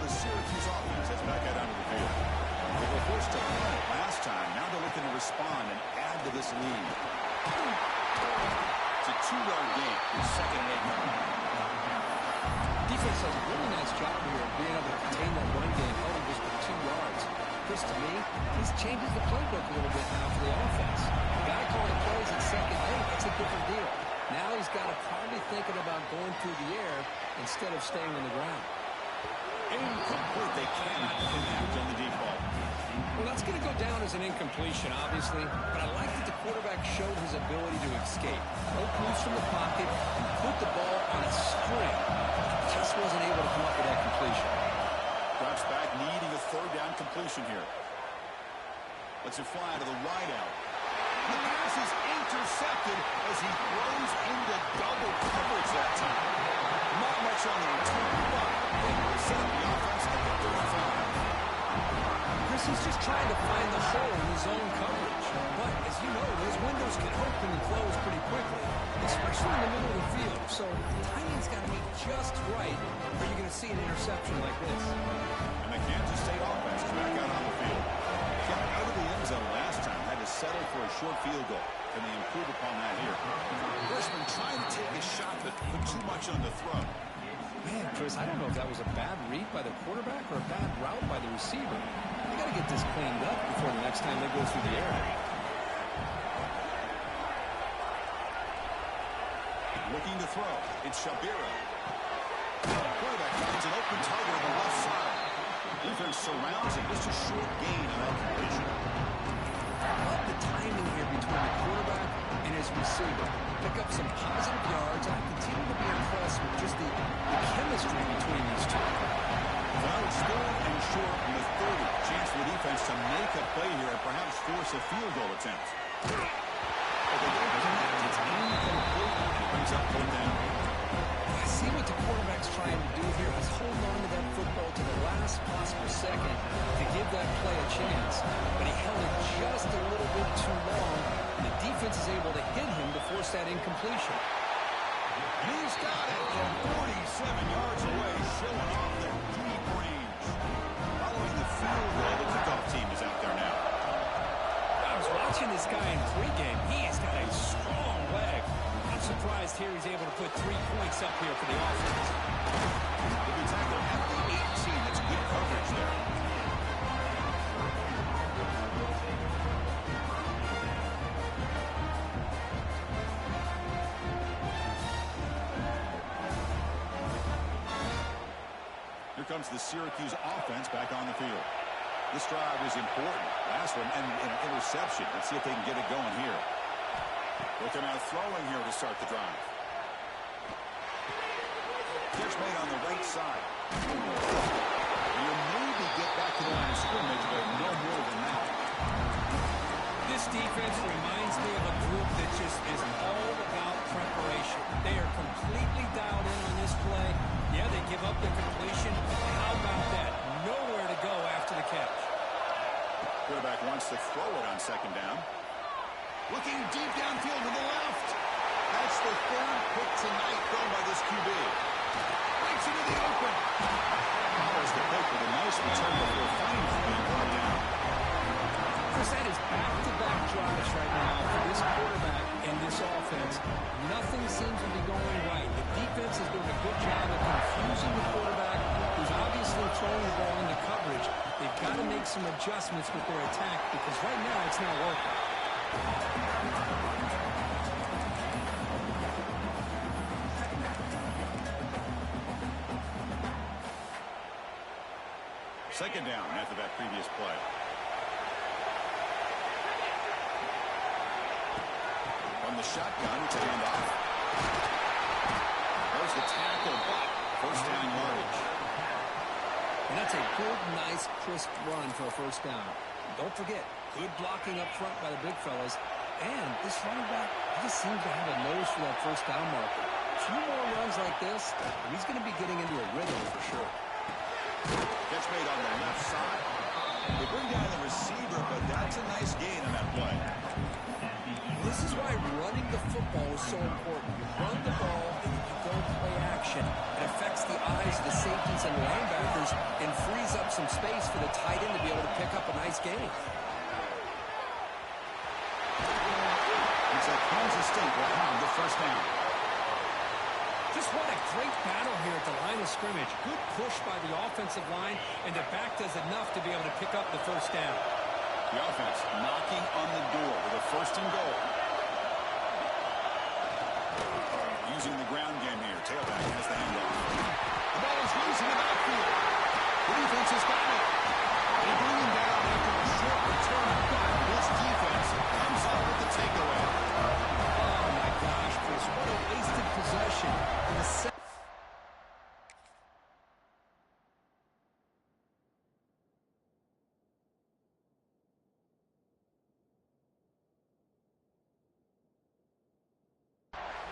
Syracuse offense is back out onto the field. They were forced to punt last time. Now they're looking to respond and add to this lead. It's a 2-yard gain with 2nd and 8. Defense does a really nice job here of being able to contain that run game, holding just for 2 yards. Chris, to me, this changes the playbook a little bit now for the offense. The guy calling plays at 2nd and 8, that's a different deal. Now he's got to probably thinking about going through the air instead of staying on the ground. Incomplete. They cannot connect on the deep ball. Well, that's going to go down as an incompletion, obviously, but I like that the quarterback showed his ability to escape. No moves from the pocket, put the ball on a string. Just wasn't able to come up with that completion. Drops back, needing a 3rd down completion here. Lets it fly to the wideout. The pass is intercepted as he throws into double coverage that time. Not much on the return, but they set up the offense at the 35. Chris, he's just trying to find the hole in his own coverage. But, as you know, those windows can open and close pretty quickly, especially in the middle of the field. So, the timing's got to be just right, or you're going to see an interception like this. And the Kansas State offense is back out on the field. Got out of the end zone last time, had to settle for a short field goal. Can they improve upon that here? Freshman trying to take a shot, but put too much on the throw. Man, Chris, I don't know if that was a bad read by the quarterback or a bad route by the receiver. They got to get this cleaned up before the next time they go through the air. Looking to throw. It's Shabira. Quarterback finds an open target on the left side. Defense surrounds it. Just a short gain on that completion. I love the timing here between the quarterback and his receiver. Pick up some positive yards. I continue to be impressed with just the chemistry between these two. Now it's 3rd and short from the 30. Chance for the defense to make a play here and perhaps force a field goal attempt. But they don't connect. It's incomplete. And it brings up 4th down. I see what the quarterback's trying to do here is hold on to that football to the last possible second to give that play a chance. But he held it just a little bit too long, and the defense is able to hit him to force that incompletion. And he's got it from 47 yards away, showing off their deep range. Following the field goal, the kickoff team is out there now. I was watching watching this guy in pregame, he has got a strong leg. I'm surprised here he's able to put 3 points up here for the offense. If you tackle at the 18, that's good coverage there. Here comes the Syracuse offense back on the field. This drive is important. Last one, and an interception. Let's see if they can get it going here. They'll come out throwing here to start the drive. Catch made on the right side. You'll maybe get back to the line of scrimmage, but no more than that. This defense reminds me of a group that just is all about preparation. They are completely dialed in on this play. Yeah, they give up the completion. How about that? Nowhere to go after the catch. Quarterback wants to throw it on second down. Looking deep downfield to the left. That's the third pick tonight thrown by this QB. Breaks into the open. Follows the pick with a nice return before finally being brought down. Chris, that is back-to-back drives right now for this quarterback and this offense. Nothing seems to be going right. The defense is doing a good job of confusing the quarterback, who's obviously throwing the ball into coverage. They've got to make some adjustments with their attack because right now it's not working. Second down after that previous play. From the shotgun, it's a handoff. There's the tackle, but first down yardage. And that's a good, nice, crisp run for a first down. Don't forget, good blocking up front by the big fellas. And this running back, he just seems to have a nose for that first down marker. A few more runs like this, and he's going to be getting into a rhythm for sure. Catch made on the left side. They bring down the receiver, but that's a nice gain on that play. This is why running the football is so important. You run the ball and you don't play action. It affects the eyes of the safeties and linebackers and frees up some space for the tight end to be able to pick up a nice gain. It's like Kansas State will have the first down. Just what a great battle here at the line of scrimmage. Good push by the offensive line, and the back does enough to be able to pick up the first down. The offense knocking on the door with a first and goal. Using the ground game here. Tailback has the handoff. The ball is loose in the backfield. The defense has got it. They bring him down after a short return, but this defense comes up with the takeaway. Oh, my gosh, Chris. What a wasted possession. In the second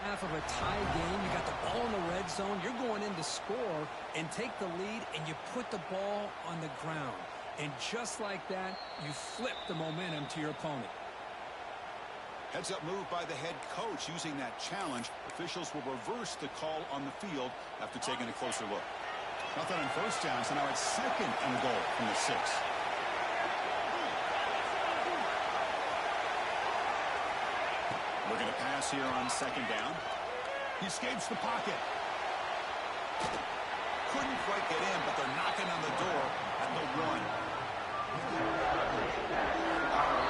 half of a tie game, you got the ball in the red zone, you're going in to score and take the lead, and you put the ball on the ground. And just like that, you flip the momentum to your opponent. Heads-up move by the head coach using that challenge. Officials will reverse the call on the field after taking a closer look. Nothing on first down, so now it's second and goal from the 6. Looking to pass here on second down. He escapes the pocket. Couldn't quite get in, but they're knocking on the door at the 1.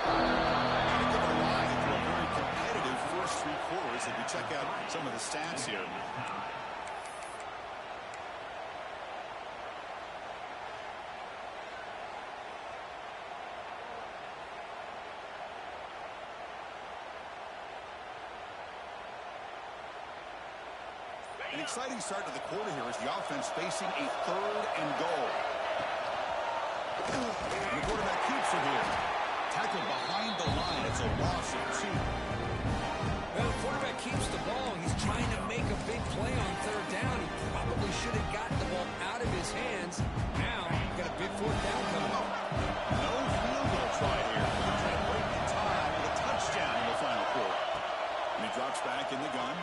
I think they're relying into a very competitive first 3 quarters if you check out some of the stats here. An exciting start to the quarter here as the offense facing a third and goal. And the quarterback keeps it here. Tackled behind the line. It's a loss of 2. Well, the quarterback keeps the ball. He's trying to make a big play on third down. He probably should have gotten the ball out of his hands. Now, got a big fourth down coming up. No field goal try here. Trying to break the tie with a touchdown in the final quarter. And he drops back in the gun.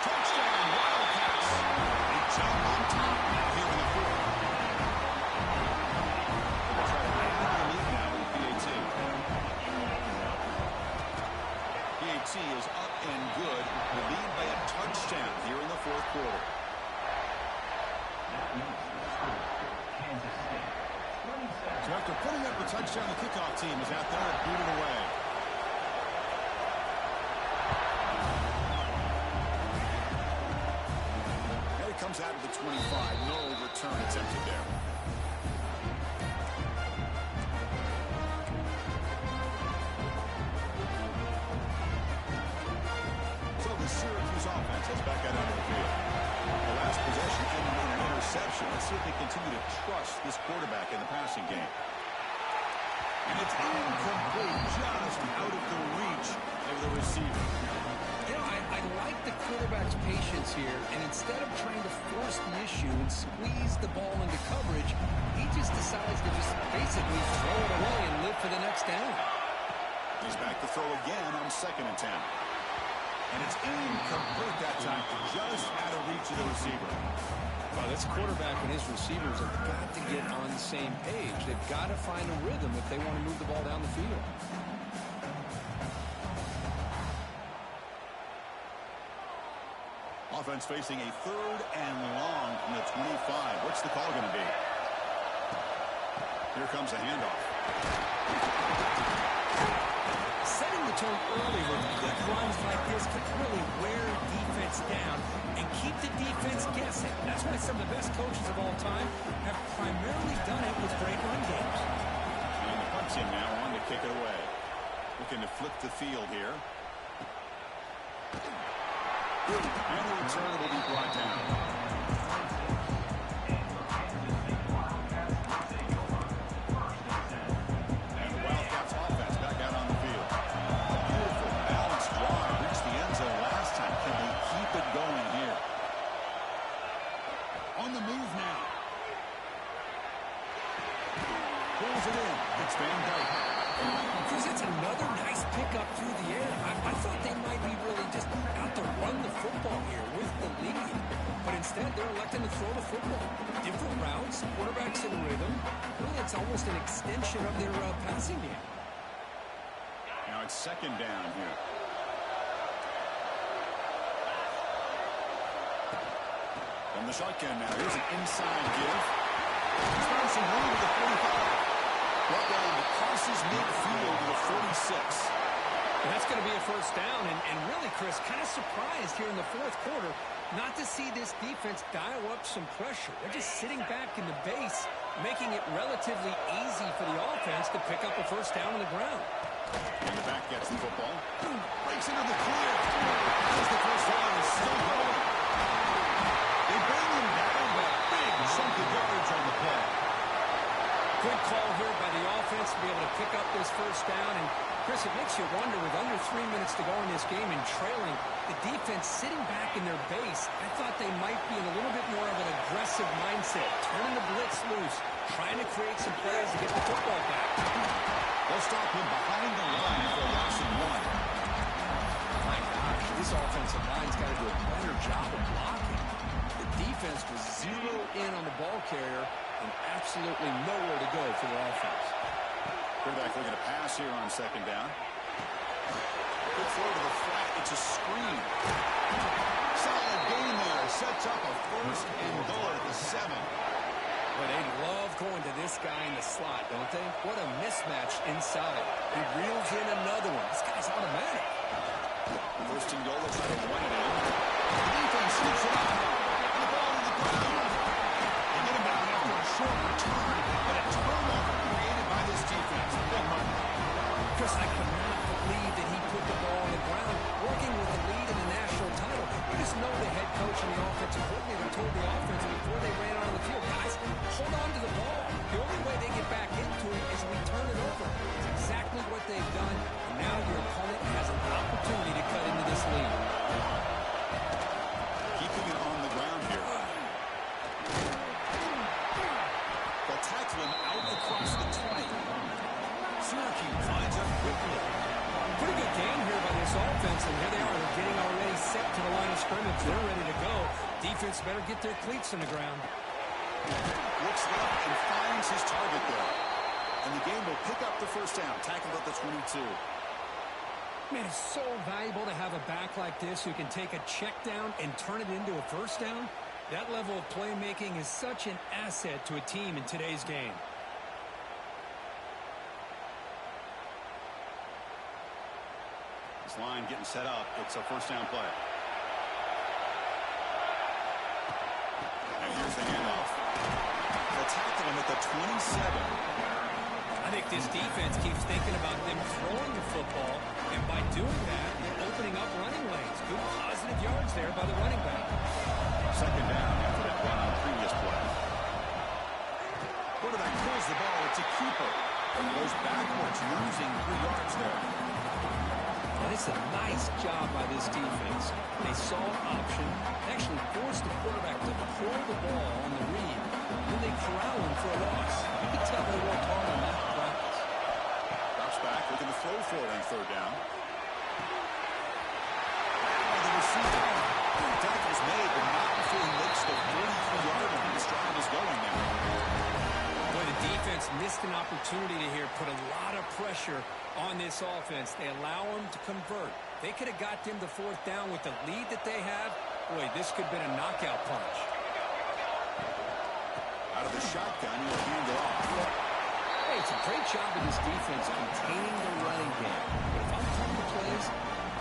Touchdown, Wildcats. They jump on top here in the 4th. They'll try to add the lead now with PAT. the touchdown. The kickoff team is out there and boot it away. And it comes out of the 25. No return attempted there. So the Syracuse offense is back out onto the field. The last possession ended in an interception. Let's see if they continue to trust this quarterback in the passing game. And it's incomplete, just out of the reach of the receiver. You know, I like the quarterback's patience here, and instead of trying to force the issue and squeeze the ball into coverage, he just decides to just basically throw it away and live for the next down. He's back to throw again on 2nd and 10. And it's incomplete that time, just out of reach of the receiver. Well, this quarterback and his receivers have got to get on the same page. They've got to find a rhythm if they want to move the ball down the field. Offense facing a 3rd and long from the 25. What's the call going to be? Here comes a handoff. Setting the tone early with quick runs like this can really wear defense down and keep the defense guessing. That's why some of the best coaches of all time have primarily done it with great run games. And the punt team now on to kick it away. Looking to flip the field here. And the return will be brought down. And the Wildcats offense back out on the field. Beautiful balanced drive. Reached the end zone last time. Can they keep it going here? On the move now. Pulls it in. It's Van Dyke. Because it's another nice pickup through the air. I thought they might be really just out to run the football here with the lead. But instead, they're electing to throw the football. Different routes, quarterbacks in rhythm. Really, it's almost an extension of their passing game. Now it's 2nd down here. From the shotgun now. Here's an inside give. He's found some room to the 45. Brought down the crosses midfield to the 46. And that's going to be a 1st down. And really, Chris, kind of surprised here in the 4th quarter not to see this defense dial up some pressure. They're just sitting back in the base, making it relatively easy for the offense to pick up a 1st down on the ground. And the back gets the football. Breaks into the clear. As the 1st down is still going. They bring him down, but big chunk of yardage on the play. Good call here by the offense to be able to pick up this 1st down. And, Chris, it makes you wonder, with under 3 minutes to go in this game and trailing, the defense sitting back in their base, I thought they might be in a little bit more of an aggressive mindset, turning the blitz loose, trying to create some plays to get the football back. They'll stop him behind the line for a loss of 1. My gosh, this offensive line's got to do a better job of blocking. The defense was 0 in on the ball carrier and absolutely nowhere to go for the offense. Quarterback looking to pass here on 2nd down. Good throw to the flat. It's a screen. Solid gain there. Sets up a 1st and goal at the 7. But they love going to this guy in the slot, don't they? What a mismatch inside. He reels in another one. This guy's automatic. 1st and goal. Let's try to run it in. The defense sneaks it out. And the ball on the ground. They get him down after a short return. But a turnover created by this defense. Big Martin. Chris, I cannot believe that he put the ball on the ground, working with the lead in the national title. You just know the head coach and the offensive coordinator told the offense before they ran out on the field, guys, hold on to the ball. The only way they get back into it is we turn it over. It's exactly what they've done. And now your opponent has an opportunity to cut into this lead. Keeping it on the ground here. They'll tackle him out across the 20. Syracuse finds him quickly. Pretty good game here by this offense, and here they are. They're getting already set to the line of scrimmage. They're ready to go. Defense better get their cleats on the ground. Looks left and finds his target there. And the game will pick up the 1st down. Tackled at the 22. Man, it's so valuable to have a back like this who can take a check down and turn it into a 1st down. That level of playmaking is such an asset to a team in today's game. This line getting set up. It's a first down play. And here's the handoff. They'll tackle him at the 27. I think this defense keeps thinking about them throwing the football, and by doing that, they're opening up running lanes. Good positive yards there by the running back. Second down after that run on the previous play. Quarterback pulls the ball. It's a keeper. And goes backwards, losing 3 yards there. And it's a nice job by this defense. They saw an option, actually forced the quarterback to throw the ball on the read. Then they corral him for a loss. You can tell they worked hard on that in practice. Drops back, looking to throw for it on third down. The receiver. The tackle's made, but not before he makes the 43-yard line. This drive is going now. Boy, the defense missed an opportunity to here, put a lot of pressure on this offense. They allow them to convert. They could have got them to fourth down with the lead that they have. Boy, this could have been a knockout punch. Out of the shotgun, he'll hand it off. Hey, it's a great job of this defense containing the running game. But if I'm calling the plays,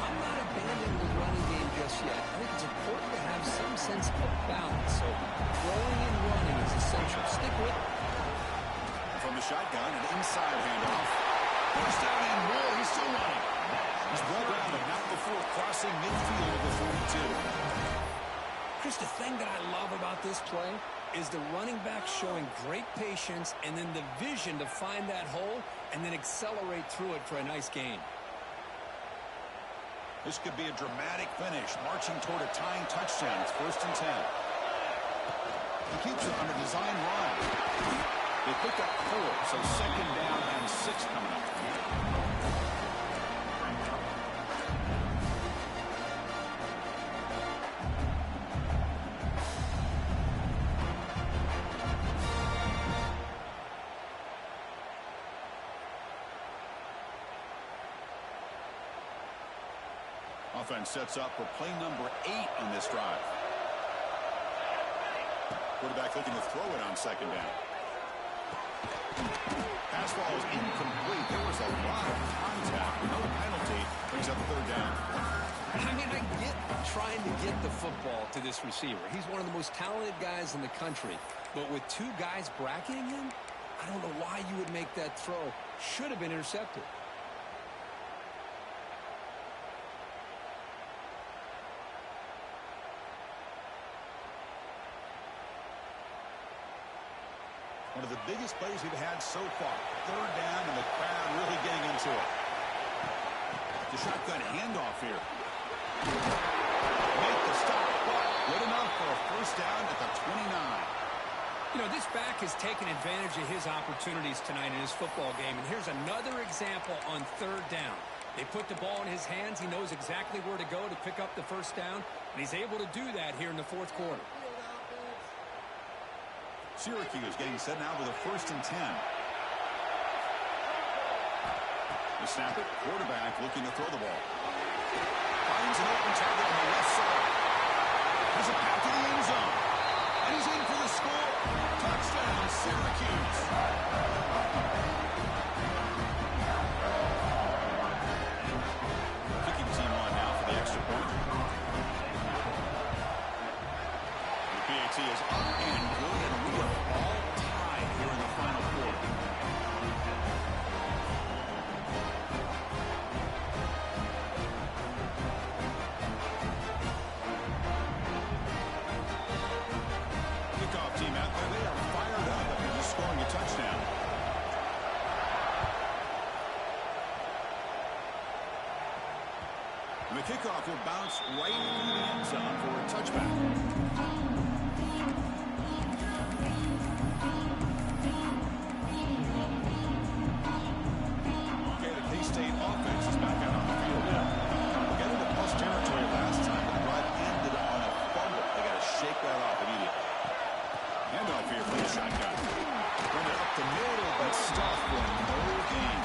I'm not abandoning the running game just yet. I think it's important to have some sense of balance. So throwing and running is essential. Stick with it. From the shotgun, an inside handoff. First down and more. He's still running. He's well grounded, not before crossing midfield of the 42. Chris, the thing that I love about this play is the running back showing great patience and then the vision to find that hole and then accelerate through it for a nice gain. This could be a dramatic finish, marching toward a tying touchdown. It's 1st and 10. He keeps it on a design run. They pick up 4, so second down and 6 coming up. Offense sets up for play number 8 on this drive. Quarterback looking to throw it on second down. Pass ball is incomplete. There was a lot of contact. No penalty. Brings up third down. I mean, I get trying to get the football to this receiver. He's one of the most talented guys in the country. But with 2 guys bracketing him, I don't know why you would make that throw. Should have been intercepted. One of the biggest plays we've had so far. Third down, and the crowd really getting into it. The shotgun handoff here. Make the stop. Good enough for a first down at the 29. You know, this back has taken advantage of his opportunities tonight in his football game. And here's another example on third down. They put the ball in his hands. He knows exactly where to go to pick up the first down. And he's able to do that here in the 4th quarter. Syracuse getting set now with a 1st and 10. The snapper, quarterback looking to throw the ball. Finds an open target on the left side. Has a pass to the end zone. And he's in for the score. Touchdown, Syracuse. Kicking team on now for the extra point. The PAT is up and good, and we are all tied here in the final quarter. Kickoff team out there, they are fired up after just scoring a touchdown. And the kickoff will bounce right through the end zone for a touchback. State offense is back out on the field now. We got into plus territory last time. The drive ended on a fumble. They got to shake that off immediately. Handoff here for the shotgun. Run it up the middle, but stuffed for no gain.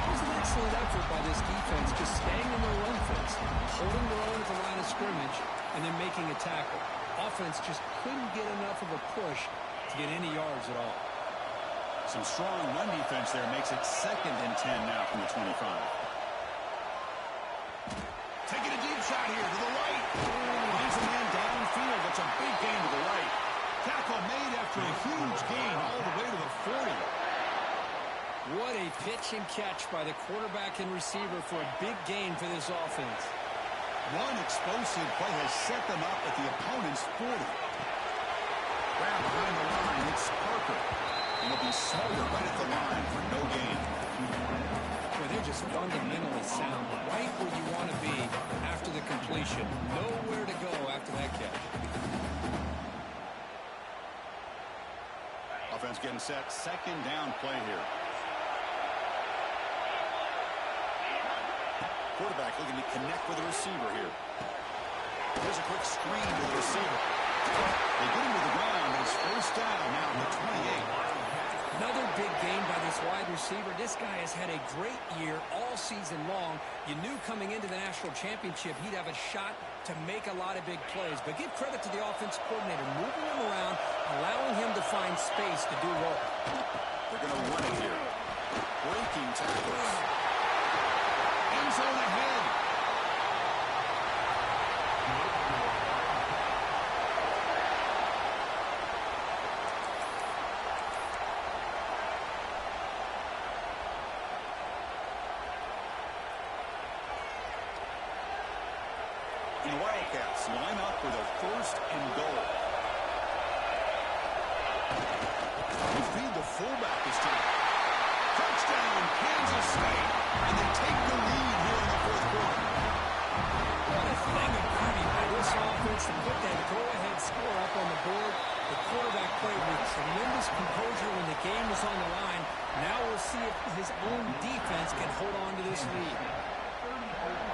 It was an excellent effort by this defense, just staying in their run fence, holding their own at the line of scrimmage, and then making a tackle. Offense just couldn't get enough of a push to get any yards at all. Some strong run defense there makes it 2nd and 10 now from the 25. Taking a deep shot here to the right. Finds a man downfield. That's a big gain to the right. Tackle made after a huge gain all the way to the 40. What a pitch and catch by the quarterback and receiver for a big gain for this offense. One explosive play has set them up at the opponent's 40. Grab behind the line, it's Parker. And he'll be smothered right at the line for no gain. Boy, they're just fundamentally sound, right where you want to be after the completion. Nowhere to go after that catch. Offense getting set, second down play here. Quarterback looking to connect with the receiver here. Here's a quick screen to the receiver. They get him to the ground. It's first down now to 28. Another big gain by this wide receiver. This guy has had a great year all season long. You knew coming into the national championship he'd have a shot to make a lot of big plays. But give credit to the offensive coordinator, moving him around, allowing him to find space to do work. They're going to run it here. Breaking tackles. End zone ahead. And the Wildcats line up with a first and goal. They feed the fullback this time. Touchdown, Kansas State. And they take the lead here in the fourth quarter. What a thing of beauty by this offense to put that go-ahead score up on the board. The quarterback played with tremendous composure when the game was on the line. Now we'll see if his own defense can hold on to this lead.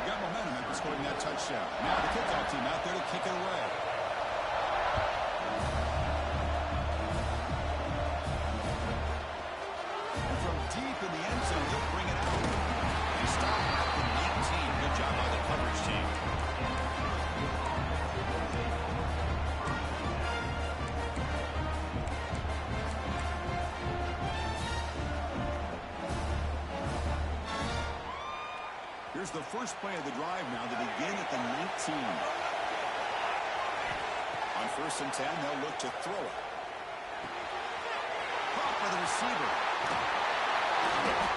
Got momentum after scoring that touchdown. Now the kickoff team out there to kick it away. And from deep in the end zone, they'll bring it out. They stop at the 19. Good job by the coverage team. Here's the first play of the drive now to begin at the 19. On first and 10, they'll look to throw it. Caught by the receiver.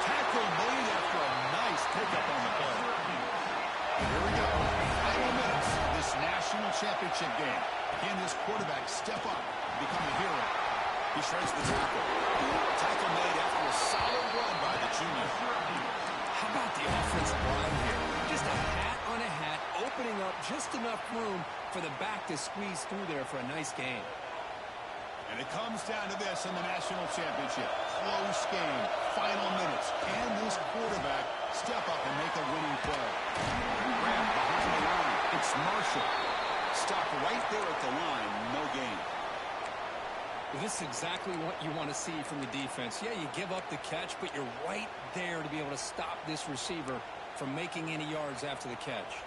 Tackle made after a nice pickup on the play. Here we go. Final minutes of this national championship game. Can this quarterback step up and become a hero? He shreds the tackle. Tackle made after a solid run by the junior. How about the offensive line here? Just a hat on a hat, opening up just enough room for the back to squeeze through there for a nice gain. And it comes down to this in the national championship. Close game, final minutes. Can this quarterback step up and make a winning play? Grab behind the line. It's Marshall. Stop right there at the line. No gain. Well, this is exactly what you want to see from the defense. Yeah, you give up the catch, but you're right there to be able to stop this receiver from making any yards after the catch.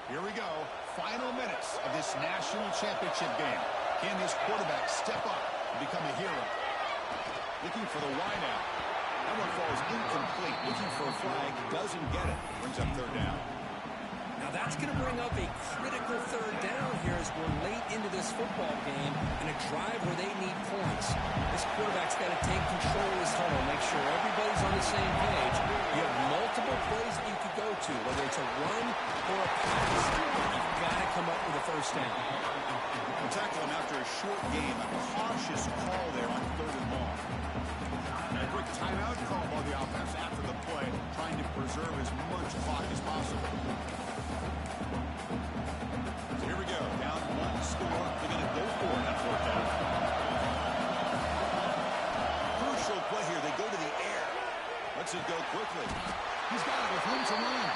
Here we go. Final minutes of this national championship game. Can this quarterback step up and become a hero? Looking for the wideout. That one falls incomplete. Looking for a flag. Doesn't get it. Brings up third down. Now that's going to bring up a critical third down here as we're late into this football game in a drive where they need points. This quarterback's got to take control of this huddle, make sure everybody's on the same page. You have multiple plays that you could go to, whether it's a run or a pass. You've got to come up with a first down. Tackle him after a short game. A cautious call there on third and long. And a quick timeout call by the offense after the play, trying to preserve as much clock as possible. So here we go. Down one score. They're going to go for it on fourth down. Crucial play here. They go to the air. Lets it go quickly. He's got it with room to run.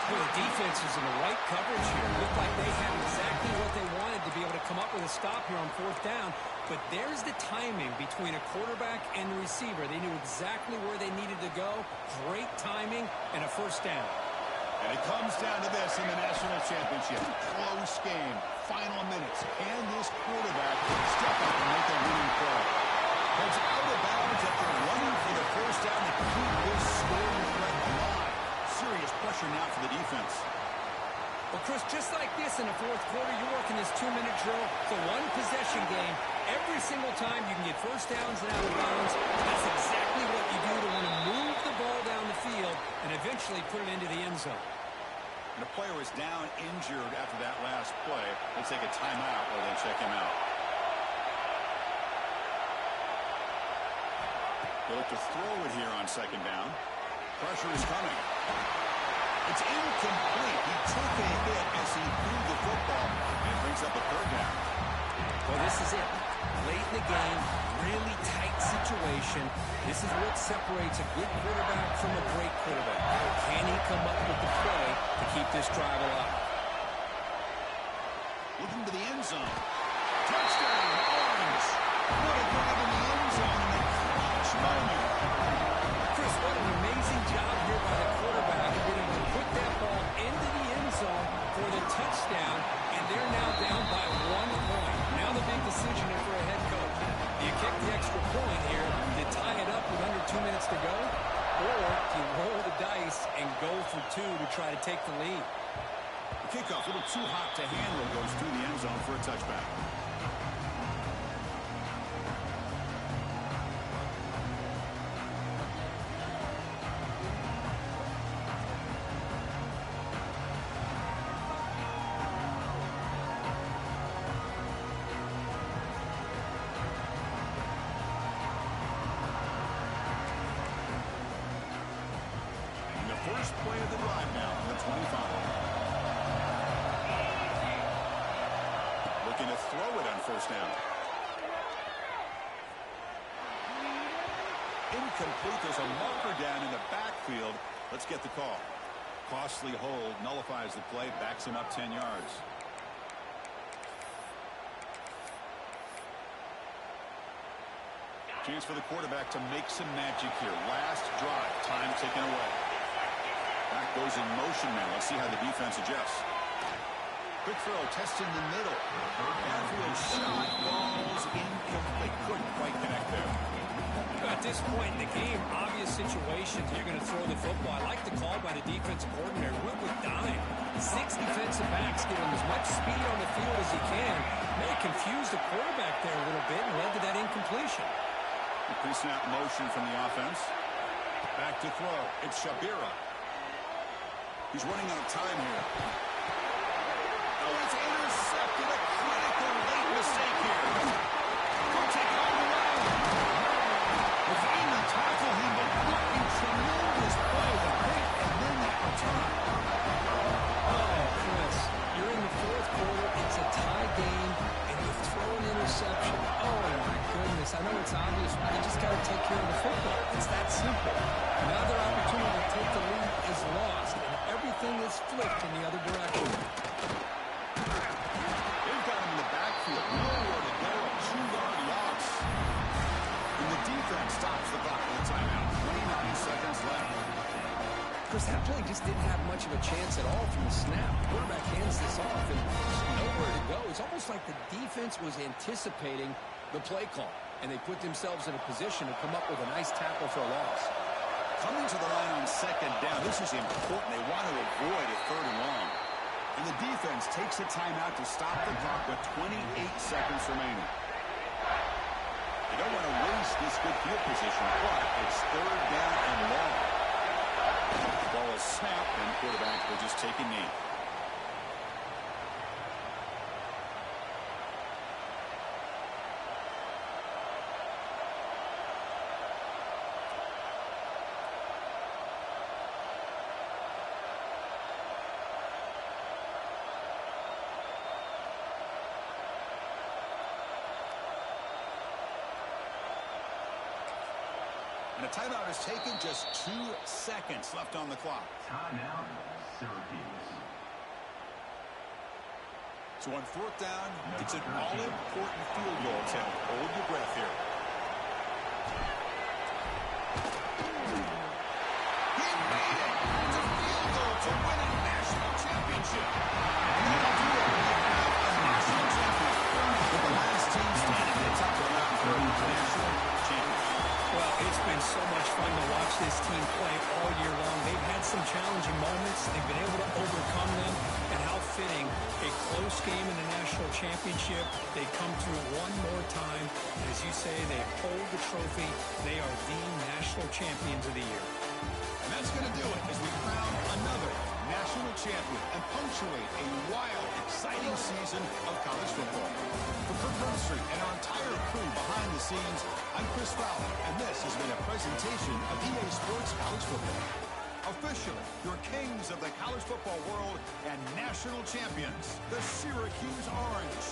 Well, the defense is in the right coverage here. Looked like they had exactly what they wanted to be able to come up with a stop here on fourth down. But there's the timing between a quarterback and the receiver. They knew exactly where they needed to go. Great timing and a first down. And it comes down to this in the national championship. Close game. Final minutes. Can this quarterback step up and make a winning play? Heads out of bounds after running for the first down to keep this scoring threat alive. possession game. Every single time you can get first downs and out of bounds, that's exactly what you do to want to move the ball down the field and eventually put it into the end zone. And the player is down injured after that last play. Let's take a timeout while they check him out. They'll look to throw it here on second down. Pressure is coming. It's incomplete. He took a hit as he threw the football and brings up a third down. Well, this is it. Late in the game, really tight situation. This is what separates a good quarterback from a great quarterback. Can he come up with the play to keep this drive alive? Looking to the end zone. Touchdown, Orange. What a grab in the end zone in a clutch moment. Chris, what an amazing job here by the quarterback, being able to put that ball into the end zone for the touchdown, and they're now down by 1 point. Now the big decision for a head coach. Do you kick the extra point here to tie it up with under 2 minutes to go? Or do you roll the dice and go for 2 to try to take the lead? The kickoff, a little too hot to handle, goes through the end zone for a touchback. First play of the drive now on the 25. Looking to throw it on first down. Incomplete. There's a marker down in the backfield. Let's get the call. Costly hold nullifies the play, backs him up 10 yards. Chance for the quarterback to make some magic here. Last drive, time taken away. Back goes in motion now. Let's see how the defense adjusts. Quick throw, testing the middle. Airfield shot, balls incomplete. Couldn't quite connect there. At this point in the game, obvious situations, you're going to throw the football. I like the call by the defensive coordinator. Went with dime. 6 defensive backs give him as much speed on the field as he can. May have confused the quarterback there a little bit and led to that incompletion. The pre-snap motion from the offense. Back to throw. It's Shabira. He's running out of time here. Oh, it's intercepted. A critical late mistake here. He'll take it all the way. Behind the tackle, he but what a tremendous play. The hit and then that return. Oh, Chris, you're in the 4th quarter. It's a tie game, and you throw an interception. Oh, my goodness. I know it's obvious, but you just got to take care of the football. It's that simple. Now their opportunity to take the lead is lost, and everything is flipped in the other direction. They've got him in the backfield. Nowhere to go. A 2-yard loss. And the defense stops the clock with a timeout. 29 seconds left. Chris, that play just didn't have much of a chance at all from the snap. The quarterback hands this off, and there's nowhere to go. It's almost like the defense was anticipating the play call, and they put themselves in a position to come up with a nice tackle for a loss. Coming to the line on second down, this is important. They want to avoid a 3rd and long. And the defense takes a timeout to stop the clock with 28 seconds remaining. They don't want to waste this good field position, but it's 3rd down and long. The ball is snapped, and the quarterback will just take a knee. And a timeout is taken, just 2 seconds left on the clock. Timeout, Syracuse. So on 4th down, it's an all-important field goal attempt. Hold your breath here. He made it! It's a field goal to win a national championship. And that'll do it. We have a national champion. With the last team standing at the top of the mountain for the national championship. Well, it's been so much fun to watch this team play all year long. They've had some challenging moments. They've been able to overcome them. And how fitting, a close game in the national championship. They come through one more time. And as you say, they hold the trophy. They are the national champions of the year. And that's going to do it as we crown another national champion and punctuate a wild, exciting season of college football. For Kirk Herbstreit and our entire crew behind the scenes, I'm Chris Fowler, and this has been a presentation of EA Sports College Football. Officially, your kings of the college football world and national champions, the Syracuse Orange.